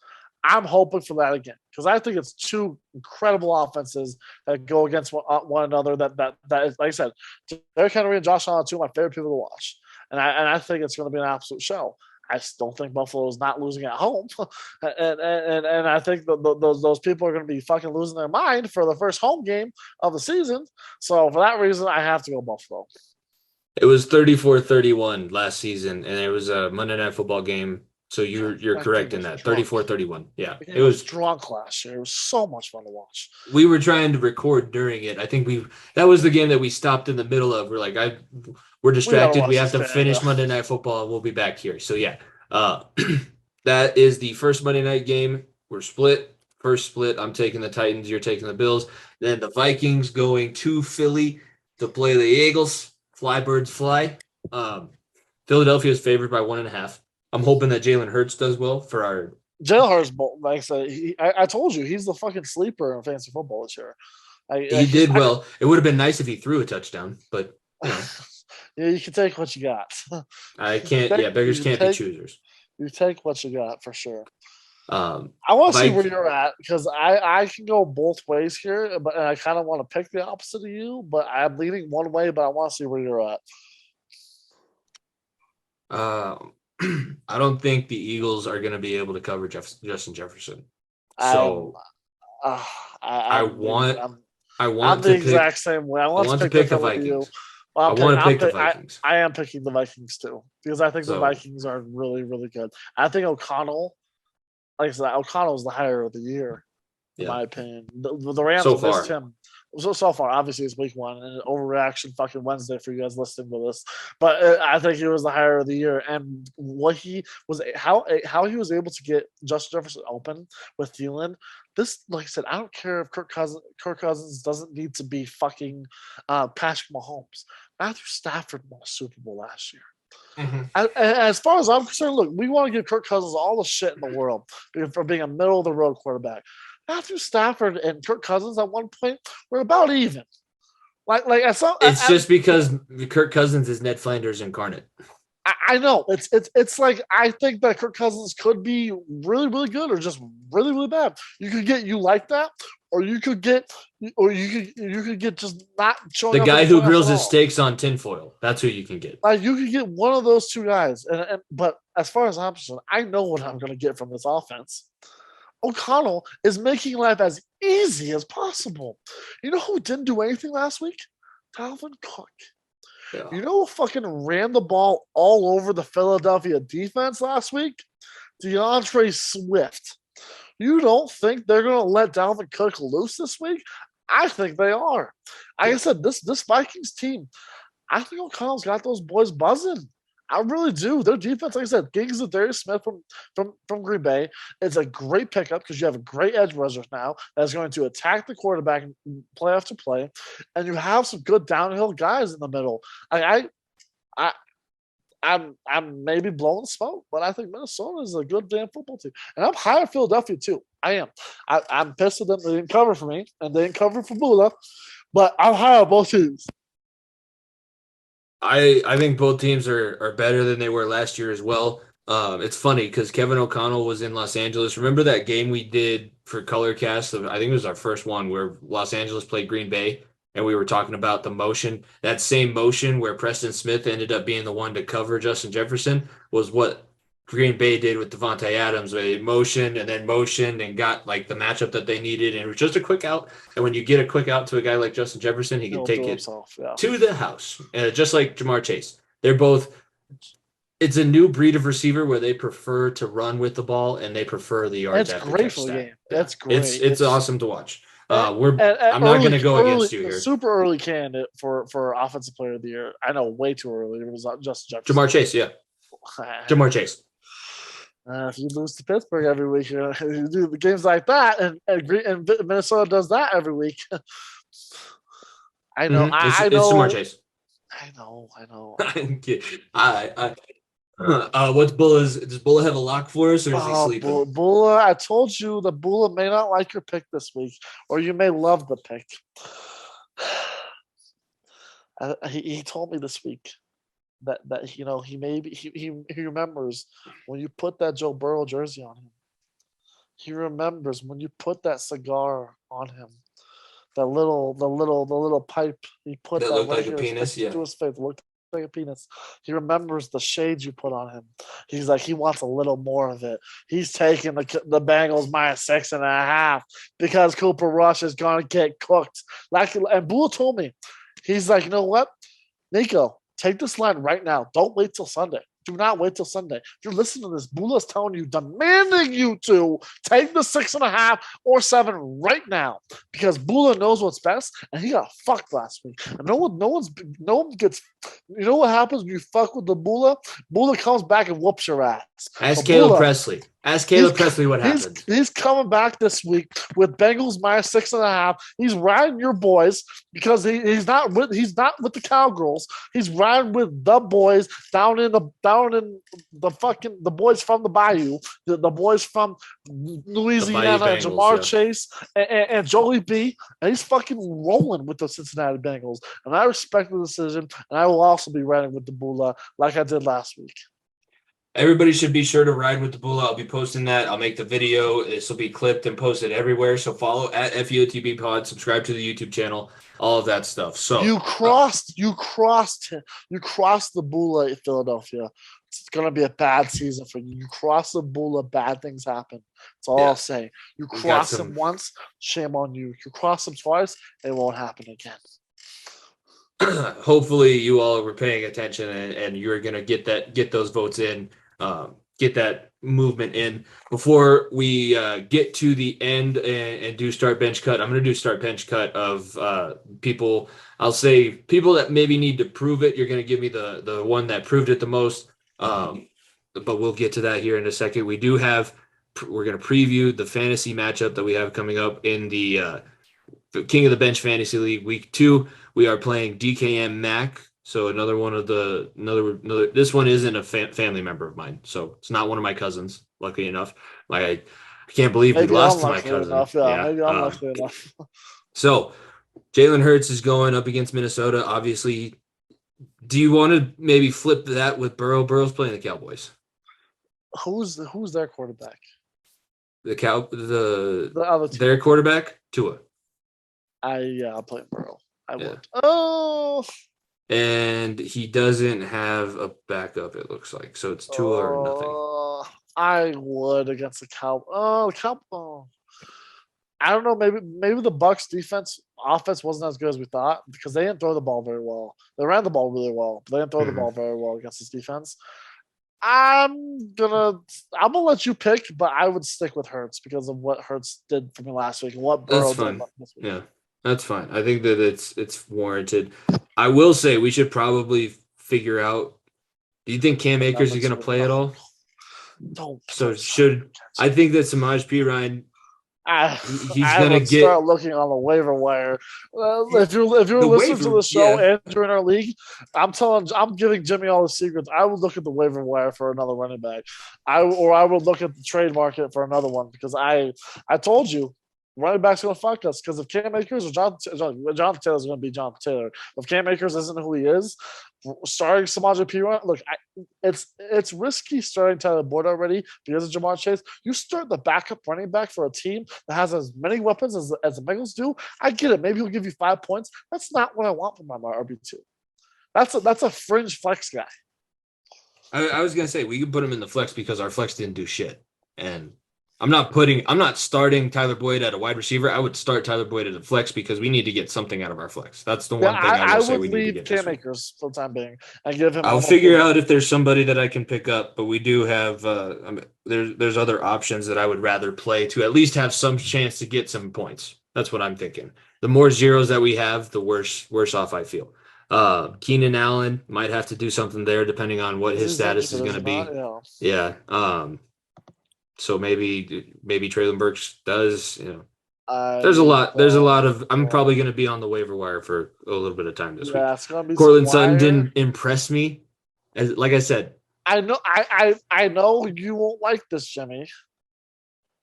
I'm hoping for that again because I think it's 2 incredible offenses that go against one another. That is, like I said, Derrick Henry and Josh Allen are 2 of my favorite people to watch, and I think it's going to be an absolute show. I still think Buffalo is not losing at home, and I think those people are going to be fucking losing their mind for the first home game of the season. So for that reason, I have to go Buffalo. It was 34-31 last season, and it was a Monday Night Football game. So you're correct in that. 34-31. Yeah, it was drunk last year. It was so much fun to watch. We were trying to record during it. I think that was the game that we stopped in the middle of. We're like, we're distracted. We have to finish Monday Night Football, and we'll be back here. So yeah, that is the first Monday night game. We're split. First split. I'm taking the Titans. You're taking the Bills. Then the Vikings going to Philly to play the Eagles. Fly birds fly. Philadelphia is favored by 1.5. I'm hoping that Jalen Hurts does well for our. Jalen Hurts, like I said, I told you he's the fucking sleeper in fantasy football this year. He did well. It would have been nice if he threw a touchdown, but yeah, you can take what you got. I can't. Beggars can't be choosers. You take what you got for sure. I want to see where you're at because I can go both ways here, but I kind of want to pick the opposite of you. But I'm leaning one way, but I want to see where you're at. I don't think the Eagles are going to be able to cover Justin Jefferson. So I'm the exact same way. I want to pick the Vikings. I want to pick the Vikings. I am picking the Vikings too because I think the Vikings are really, really good. I think O'Connell, like I said, O'Connell is the hire of the year, in my opinion. The Rams missed him. So far, obviously, it's week 1 and an overreaction fucking Wednesday for you guys listening to this. But I think he was the hire of the year, and what he was, how he was able to get Justin Jefferson open with Thielen. This, like I said, I don't care if Kirk Cousins doesn't need to be fucking Patrick Mahomes. Matthew Stafford won a Super Bowl last year. Mm-hmm. As far as I'm concerned, look, we want to give Kirk Cousins all the shit in the world for being a middle of the road quarterback. Matthew Stafford and Kirk Cousins at one point were about even. It's just because Kirk Cousins is Ned Flanders incarnate. I know it's like I think that Kirk Cousins could be really, really good or just really, really bad. You could get you like that, or you could get just not showing the up guy who grills his steaks on tinfoil. That's who you can get. Like you could get one of those two guys, but as far as I'm concerned, I know what I'm going to get from this offense. O'Connell is making life as easy as possible. You know who didn't do anything last week? Dalvin Cook. Yeah. You know who fucking ran the ball all over the Philadelphia defense last week? DeAndre Swift. You don't think they're going to let Dalvin Cook loose this week? I think they are. Like I said, this Vikings team, I think O'Connell's got those boys buzzing. I really do. Their defense, like I said, Giggs and Darius Smith from Green Bay. It's a great pickup because you have a great edge rusher now that's going to attack the quarterback play after play, and you have some good downhill guys in the middle. I'm maybe blowing smoke, but I think Minnesota is a good damn football team, and I'm high on Philadelphia too. I am. I'm pissed at them. They didn't cover for me, and they didn't cover for Bula, but I'm high on both teams. I think both teams are better than they were last year as well. It's funny because Kevin O'Connell was in Los Angeles. Remember that game we did for Colorcast? I think it was our first one where Los Angeles played Green Bay, and we were talking about the motion. That same motion where Preston Smith ended up being the one to cover Justin Jefferson was what Green Bay did with Devontae Adams. They motioned and got like the matchup that they needed, and it was just a quick out. And when you get a quick out to a guy like Justin Jefferson, he can take it to the house, just like Jamar Chase. They're both. It's a new breed of receiver where they prefer to run with the ball and they prefer the yards. That's great for the game. That's great. It's awesome to watch. I'm not going to go against you here. Super early candidate for offensive player of the year. I know, way too early. It was Justin Jefferson. Jamar Chase, yeah. Jamar Chase. If you lose to Pittsburgh every week, you do the games like that, and Minnesota does that every week. I know. Mm-hmm. It's Jamar Chase. I know. What's Bulla's? Does Bulla have a lock for us, or is he sleeping? Bulla, I told you that Bulla may not like your pick this week, or you may love the pick. He told me this week that he remembers when you put that Joe Burrow jersey on him. He remembers when you put that cigar on him, the little pipe he put that looked like a penis, to his face, looked like a penis. He remembers the shades you put on him. He's like, he wants a little more of it. He's taking the Bengals -6.5 because Cooper Rush is gonna get cooked. And Bull told me, he's like, you know what, Nico, take this line right now. Don't wait till Sunday. Do not wait till Sunday. If you're listening to this, Bula's telling you, demanding you to take the 6.5 or 7 right now because Bula knows what's best, and he got fucked last week. And no one gets. You know what happens when you fuck with the Bula? Bula comes back and whoops your ass. Ask Caleb Presley. Ask Caleb Presley what happened. He's coming back this week with Bengals minus 6.5. He's riding your boys because he's not with the Cowgirls. He's riding with the boys down in the boys from the Bayou, the boys from Louisiana, and Jamar Chase and Jolie B. And he's fucking rolling with the Cincinnati Bengals. And I respect the decision. And I will also be riding with the Bula like I did last week. Everybody should be sure to ride with the Bula. I'll be posting that. I'll make the video. This will be clipped and posted everywhere. So follow at FEOTB Pod. Subscribe to the YouTube channel. All of that stuff. So you crossed the Bula at Philadelphia. It's gonna be a bad season for you. You cross the Bula, bad things happen. That's all I'll say. You cross them once, shame on you. You cross them twice, it won't happen again. Hopefully you all were paying attention and you're going to get those votes in, get that movement in before we get to the end and do start bench cut. I'm going to do start bench cut of people. I'll say people that maybe need to prove it. You're going to give me the one that proved it the most. But we'll get to that here in a second. We're going to preview the fantasy matchup that we have coming up in the King of the Bench Fantasy League Week 2. We are playing DKM Mac. So another this one isn't a family member of mine. So it's not one of my cousins, luckily enough. I can't believe we lost to my cousin. Maybe I'm lucky enough. So Jalen Hurts is going up against Minnesota. Obviously, do you want to maybe flip that with Burrow? Burrow's playing the Cowboys. Who's their quarterback? The other team. Their quarterback, Tua. I'll play Burrow. I would. Oh. And he doesn't have a backup, it looks like. So it's Tua or nothing. I would against the Cow. I don't know. Maybe the Bucs offense wasn't as good as we thought because they didn't throw the ball very well. They ran the ball really well, but they didn't throw the ball very well against this defense. I'm gonna let you pick, but I would stick with Hurts because of what Hurts did for me last week and what Burrow did this week. Yeah. That's fine. I think that it's warranted. I will say we should probably figure out. Do you think Cam Akers is going to play at all? Don't. So I think that Samaj P. Ryan. He's going to start looking on the waiver wire. If you're listening to the show and you're in our league, I'm giving Jimmy all the secrets. I would look at the waiver wire for another running back. I would look at the trade market for another one because I told you. Running back's going to fuck us because if Cam Akers or Jonathan Taylor is going to be Jonathan Taylor. If Cam Akers isn't who he is, starting Samaje Perine, look, it's risky starting Tyler Boyd already because of Jamar Chase. You start the backup running back for a team that has as many weapons as the Bengals do. I get it. Maybe he'll give you 5 points. That's not what I want from my RB2. That's a fringe flex guy. I was going to say we could put him in the flex because our flex didn't do shit. And I'm not starting Tyler Boyd at a wide receiver. I would start Tyler Boyd at a flex because we need to get something out of our flex. That's the one thing I will say we need to get. Cam Akers for the time being and give him. I'll figure out if there's somebody that I can pick up, but we do have there's other options that I would rather play to at least have some chance to get some points. That's what I'm thinking. The more zeros that we have, the worse off I feel. Keenan Allen might have to do something there depending on what his status is going to be. Yeah. So maybe Traylon Burks does, there's a lot of, I'm probably going to be on the waiver wire for a little bit of time this week. It's gonna be Cortland Sutton didn't impress me. Like I said, I know you won't like this, Jimmy.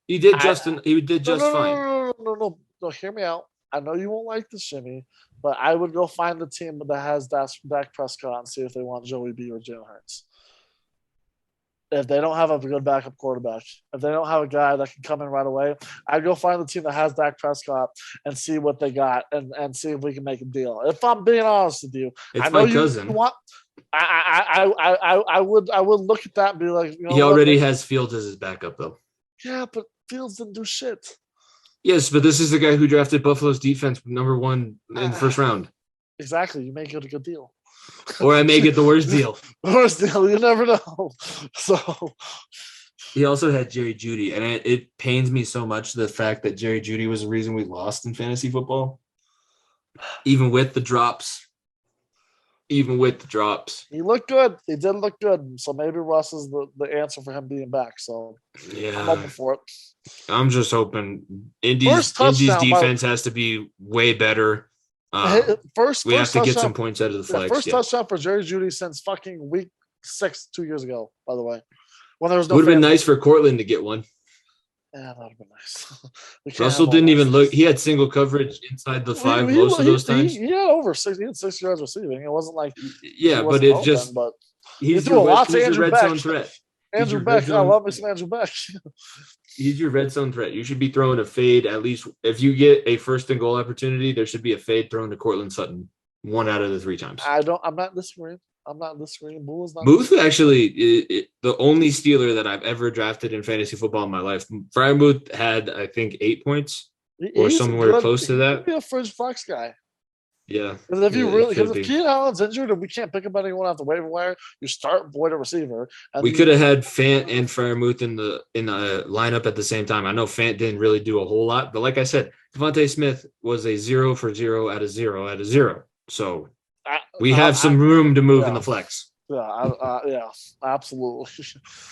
He did just fine. No, hear me out. I know you won't like this, Jimmy, but I would go find the team that has Dak Prescott and see if they want Joey B or Jalen Hurts. If they don't have a good backup quarterback, if they don't have a guy that can come in right away, I'd go find the team that has Dak Prescott and see what they got and see if we can make a deal. If I'm being honest with you, I know my cousin. I would look at that and be like, he already has Fields as his backup though. Yeah, but Fields didn't do shit. Yes, but this is the guy who drafted Buffalo's defense number 1 in the first round. Exactly. You may get a good deal. Or I may get the worst deal. Worst deal, you never know. So he also had Jerry Jeudy, and it pains me so much the fact that Jerry Jeudy was the reason we lost in fantasy football, even with the drops. even with the drops. He looked good. He did look good. So maybe Russ is the answer for him being back. So I'm Yeah, hoping for it. I'm just hoping Indy's First touchdown, defense has to be way better. First We have to get touchdown. some points out of the flex. First touchdown for Jerry Jeudy since fucking week 6 2 years ago. By the way, when there was It no. would have been fans. nice for Cortland to get one. Yeah, that would have been nice. Russell didn't even look. He had single coverage inside the 5 most of those times. He had over 6. He had 6 yards receiving. It wasn't like but it just. But He's threw a lot to your Andrew red Beck. zone threat. Andrew Beck. I love me some Andrew Beck. He's your red zone threat. You should be throwing a fade at least. If you get a first and goal opportunity, there should be a fade thrown to Cortland Sutton 1 out of the 3 times. I'm not disagreeing. Muth actually, the only Steeler that I've ever drafted in fantasy football in my life. Fryermuth had, I think, 8 points or somewhere close to that. He'd be a fringe flex guy. Yeah. Because if Keenan Allen's injured and we can't pick up anyone off the waiver wire, you start Boyd at receiver. And we could have had Fant and Fryermuth in the lineup at the same time. I know Fant didn't really do a whole lot, but like I said, Devontae Smith was a 0 for 0 out of 0 out of 0. So we have some room to move in the flex. Yeah, absolutely.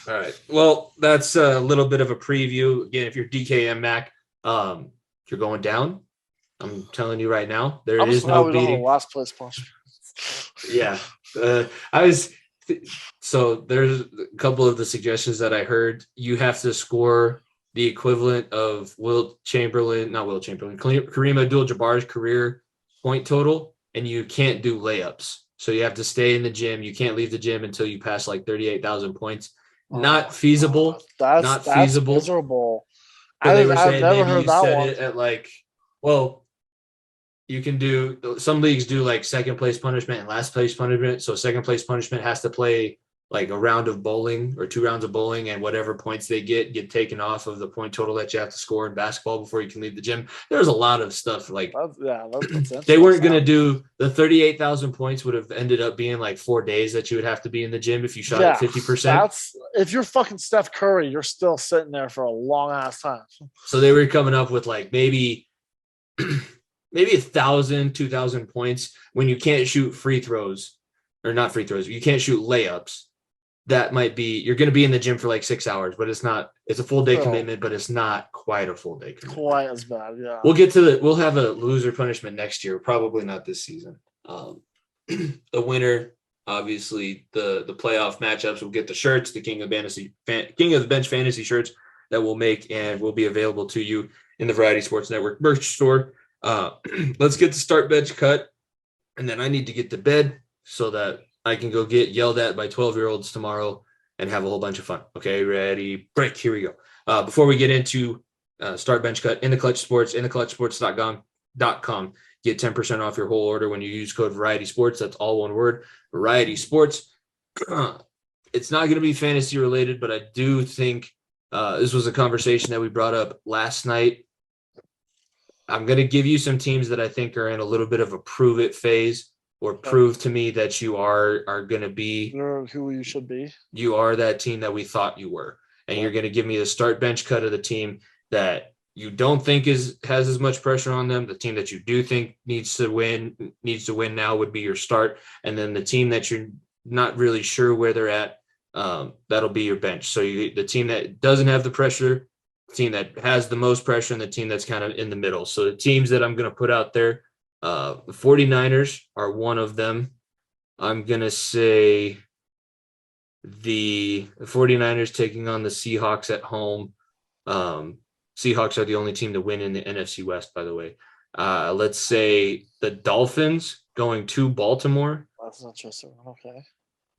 All right. Well, that's a little bit of a preview. Again, if you're DKM Mac, you're going down. I'm telling you right now, there is no beating. Last place punch. Yeah. So there's a couple of the suggestions that I heard. You have to score the equivalent of Kareem Abdul-Jabbar's career point total, and you can't do layups. So you have to stay in the gym. You can't leave the gym until you pass like 38,000 points. Not feasible. That's feasible. Miserable. I've never heard that one. It at you can do, some leagues do like second place punishment and last place punishment. So second place punishment has to play like a round of bowling or 2 rounds of bowling, and whatever points they get taken off of the point total that you have to score in basketball before you can leave the gym. There's a lot of stuff like they weren't going to do the 38,000 points would have ended up being like 4 days that you would have to be in the gym if you shot at 50%. If you're fucking Steph Curry, you're still sitting there for a long ass time. So they were coming up with like maybe 1,000, 2,000 points when you can't shoot free throws, or not free throws. You can't shoot layups. That might be, you're going to be in the gym for like 6 hours, but it's a full day commitment, but it's not quite a full day commitment. Quite as bad. Yeah. We'll have a loser punishment next year. Probably not this season. The winner, obviously the playoff matchups will get the shirts, the King of the Bench fantasy shirts that we'll make and will be available to you in the Variety Sports Network merch store. Let's get the start bench cut, and then I need to get to bed so that I can go get yelled at by 12-year-olds tomorrow and have a whole bunch of fun. Okay, ready, break. Here we go. Before we get into start bench cut, in the clutch sports, intheclutchsports.com, get 10% off your whole order when you use code Variety Sports. That's all one word, Variety Sports. It's not going to be fantasy related, but I do think this was a conversation that we brought up last night. I'm going to give you some teams that I think are in a little bit of a prove it phase, or prove to me that you are going to be who you should be. You are that team that we thought you were. And you're going to give me the start bench cut of the team that you don't think has as much pressure on them. The team that you do think needs to win now would be your start. And then the team that you're not really sure where they're at, that'll be your bench. So the team that doesn't have the pressure, the team that has the most pressure, and the team that's kind of in the middle. So the teams that I'm going to put out there, the 49ers are one of them. I'm going to say the 49ers taking on the Seahawks at home. Seahawks are the only team to win in the NFC West, by the way. Let's say the Dolphins going to Baltimore. That's interesting. Okay.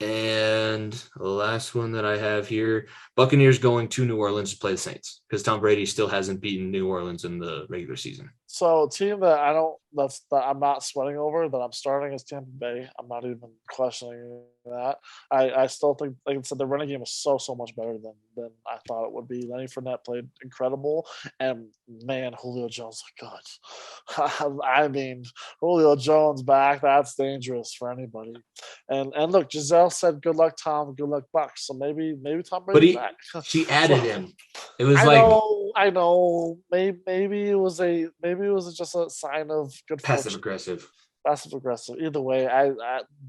And the last one that I have here, Buccaneers going to New Orleans to play the Saints, because Tom Brady still hasn't beaten New Orleans in the regular season. So a team that I'm not sweating over, that I'm starting is Tampa Bay. I'm not even questioning that. I still think, like I said, the running game is so much better than I thought it would be. Lenny Fournette played incredible, and man, Julio Jones looked good. I mean, Julio Jones back, that's dangerous for anybody. And look, Giselle said, "Good luck, Tom. Good luck, Bucks." So maybe Tom Brady's back. She added him. It was I know. Maybe it was just a sign of good passive fortune. aggressive. passive aggressive. Either way,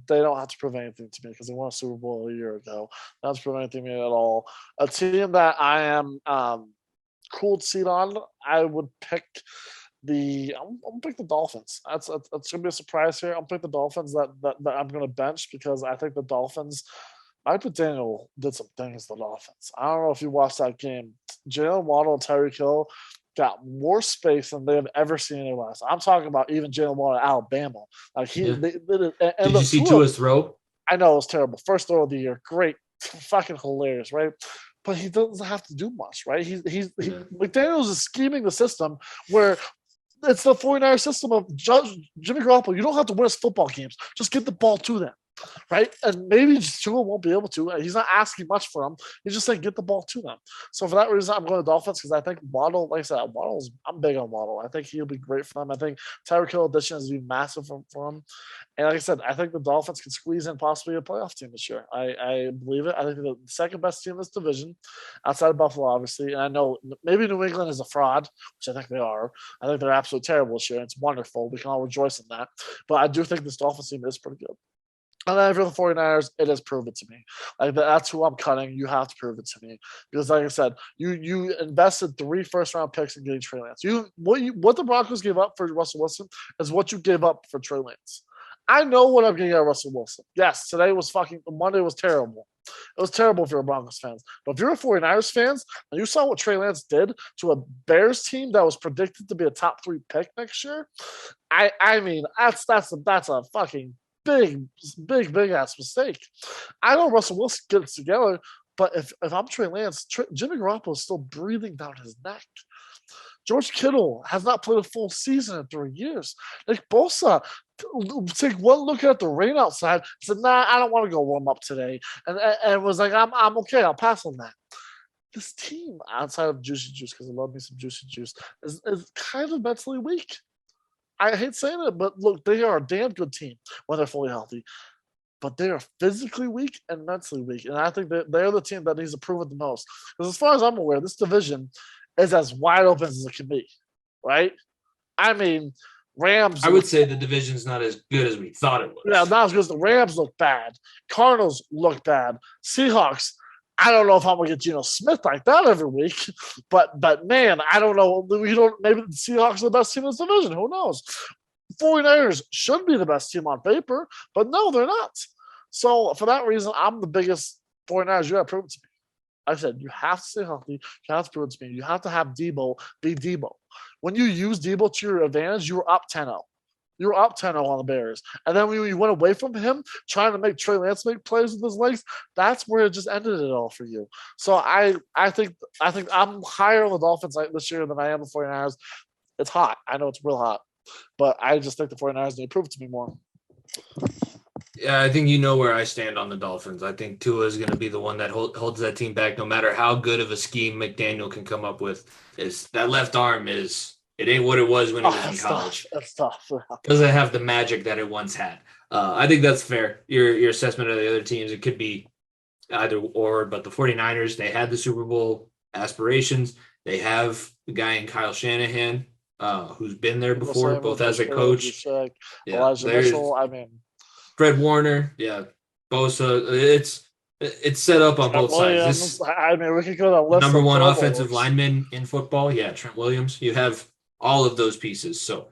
they don't have to prove anything to me because they won a Super Bowl a year ago. They don't have to prove anything to me at all. A team that I am cool seat on, I would pick I'm gonna pick the Dolphins. That's gonna be a surprise here. I'm gonna pick the Dolphins that I'm gonna bench because I think the Dolphins. Mike McDaniel did some things to the Dolphins. I don't know if you watched that game. Jalen Waddle and Tyreek Hill got more space than they have ever seen anywhere else. I'm talking about even Jalen Waddle at Alabama. Like Yeah. did you see Tua's throw? I know it was terrible. First throw of the year, great, fucking hilarious, right? But he doesn't have to do much, right? McDaniel's is scheming the system where it's the 49er system of Jimmy Garoppolo. You don't have to win us football games. Just get the ball to them, right? And maybe Tua won't be able to. He's not asking much for them. He's just saying get the ball to them. So for that reason, I'm going to Dolphins because I think Waddle, like I said, I'm big on Waddle. I think he'll be great for them. I think Tyreek Hill addition is going to be massive for him. And like I said, I think the Dolphins can squeeze in possibly a playoff team this year. I believe it. I think they're the second best team in this division, outside of Buffalo, obviously. And I know maybe New England is a fraud, which I think they are. I think they're absolutely terrible this year. It's wonderful. We can all rejoice in that. But I do think this Dolphins team is pretty good. And then for the 49ers, it has proven to me. Like that's who I'm cutting. You have to prove it to me. Because like I said, you invested 3 first-round picks in getting Trey Lance. What the Broncos gave up for Russell Wilson is what you gave up for Trey Lance. I know what I'm getting out of Russell Wilson. Yes, Monday was terrible. It was terrible if you're a Broncos fans. But if you're a 49ers fans and you saw what Trey Lance did to a Bears team that was predicted to be a top 3 pick next year, I mean, that's a fucking big ass mistake. I know Russell Wilson gets together, but if I'm Trey Lance, Jimmy Garoppolo is still breathing down his neck. George Kittle has not played a full season in 3 years. Nick Bosa, take one look at the rain outside, said, nah, I don't want to go warm up today. And was like, I'm okay, I'll pass on that. This team, outside of Juicy Juice, because I love me some Juicy Juice, is kind of mentally weak. I hate saying it, but look, they are a damn good team when they're fully healthy. But they are physically weak and mentally weak. And I think that they're the team that needs to prove it the most. Because as far as I'm aware, this division is as wide open as it can be, right? I mean, Rams. I would say the division's not as good as we thought it was. Yeah, not as good as the Rams look bad. Cardinals look bad. Seahawks. I don't know if I'm gonna get Geno Smith like that every week, but man, I don't know. Maybe the Seahawks are the best team in this division. Who knows? 49ers should be the best team on paper, but no, they're not. So for that reason, I'm the biggest 49ers. You gotta prove it to me. Like I said, you have to stay healthy. You have to prove it to me. You have to have Debo be Debo. When you use Debo to your advantage, you were up 10-0. You were up 10-0 on the Bears. And then when you went away from him, trying to make Trey Lance make plays with his legs, that's where it just ended it all for you. So I think I'm higher on the Dolphins this year than I am the 49ers. It's hot. I know it's real hot. But I just think the 49ers need to prove it to me more. Yeah, I think you know where I stand on the Dolphins. I think Tua is going to be the one that holds that team back, no matter how good of a scheme McDaniel can come up with. That left arm it ain't what it was when he was in college. That's tough. Doesn't have the magic that it once had. I think that's fair. Your assessment of the other teams, it could be either or, but the 49ers, they had the Super Bowl aspirations. They have the guy in Kyle Shanahan, who's been there before, both as a coach. Elijah Mitchell, Fred Warner, Bosa. It's set up on both sides. We could go to list number one offensive lineman in football. Yeah, Trent Williams. You have all of those pieces. So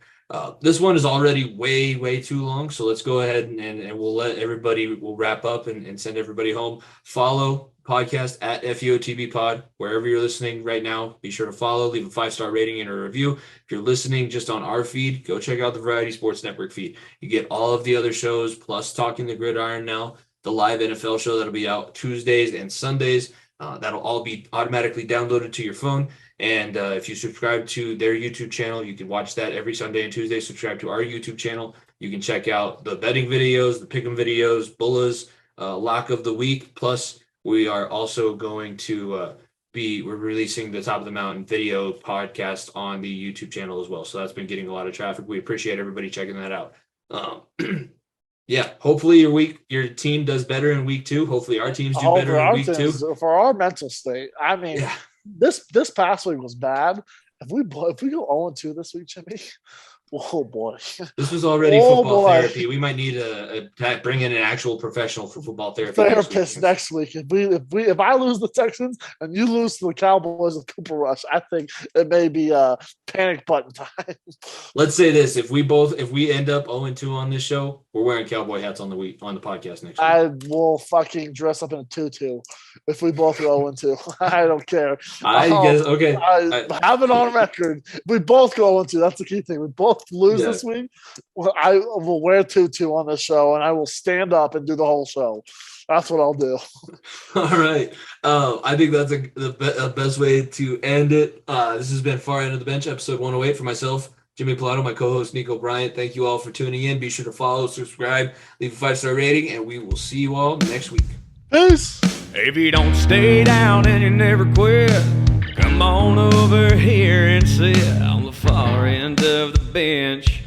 this one is already way, way too long. So let's go ahead and we'll let everybody, we'll wrap up and send everybody home. Follow podcast at FEOTB Pod, wherever you're listening right now. Be sure to follow, leave a 5-star rating and a review. If you're listening just on our feed, go check out the Variety Sports Network feed. You get all of the other shows, plus Talking the Gridiron now, the live NFL show that'll be out Tuesdays and Sundays. That'll all be automatically downloaded to your phone. And if you subscribe to their YouTube channel, you can watch that every Sunday and Tuesday. Subscribe to our YouTube channel. You can check out the betting videos, the Pickem videos, Bulla's lock of the week. Plus, we are also going to we're releasing the Top of the Mountain video podcast on the YouTube channel as well. So that's been getting a lot of traffic. We appreciate everybody checking that out. Yeah, hopefully your team does better in week 2. Hopefully our teams do better in week 2. For our mental state, this past week was bad. If we go 0-2 this week, Jimmy, Oh boy. This was already Oh, football boy. therapy. We might need to bring in an actual professional for football therapy. Therapist next week. If I lose the Texans and you lose to the Cowboys with Cooper Rush, I think it may be panic button time. Let's say this: if we end up 0-2 on this show, we're wearing cowboy hats on the podcast next week. I will fucking dress up in a tutu if we both go 0-2. I don't care. I guess okay. I have it on record. We both go 0-2. That's the key thing. We both lose this week. Well, I will wear tutu on this show, and I will stand up and do the whole show. That's what I'll do. All right. I think that's the best way to end it. This has been Far End of the Bench, episode 108 for myself, Jimmy Pilato, my co-host Nico Bryant. Thank you all for tuning in. Be sure to follow, subscribe, leave a 5-star rating, and we will see you all next week. Peace. If you don't stay down and you never quit, come on over here and sit on the far end of the bench.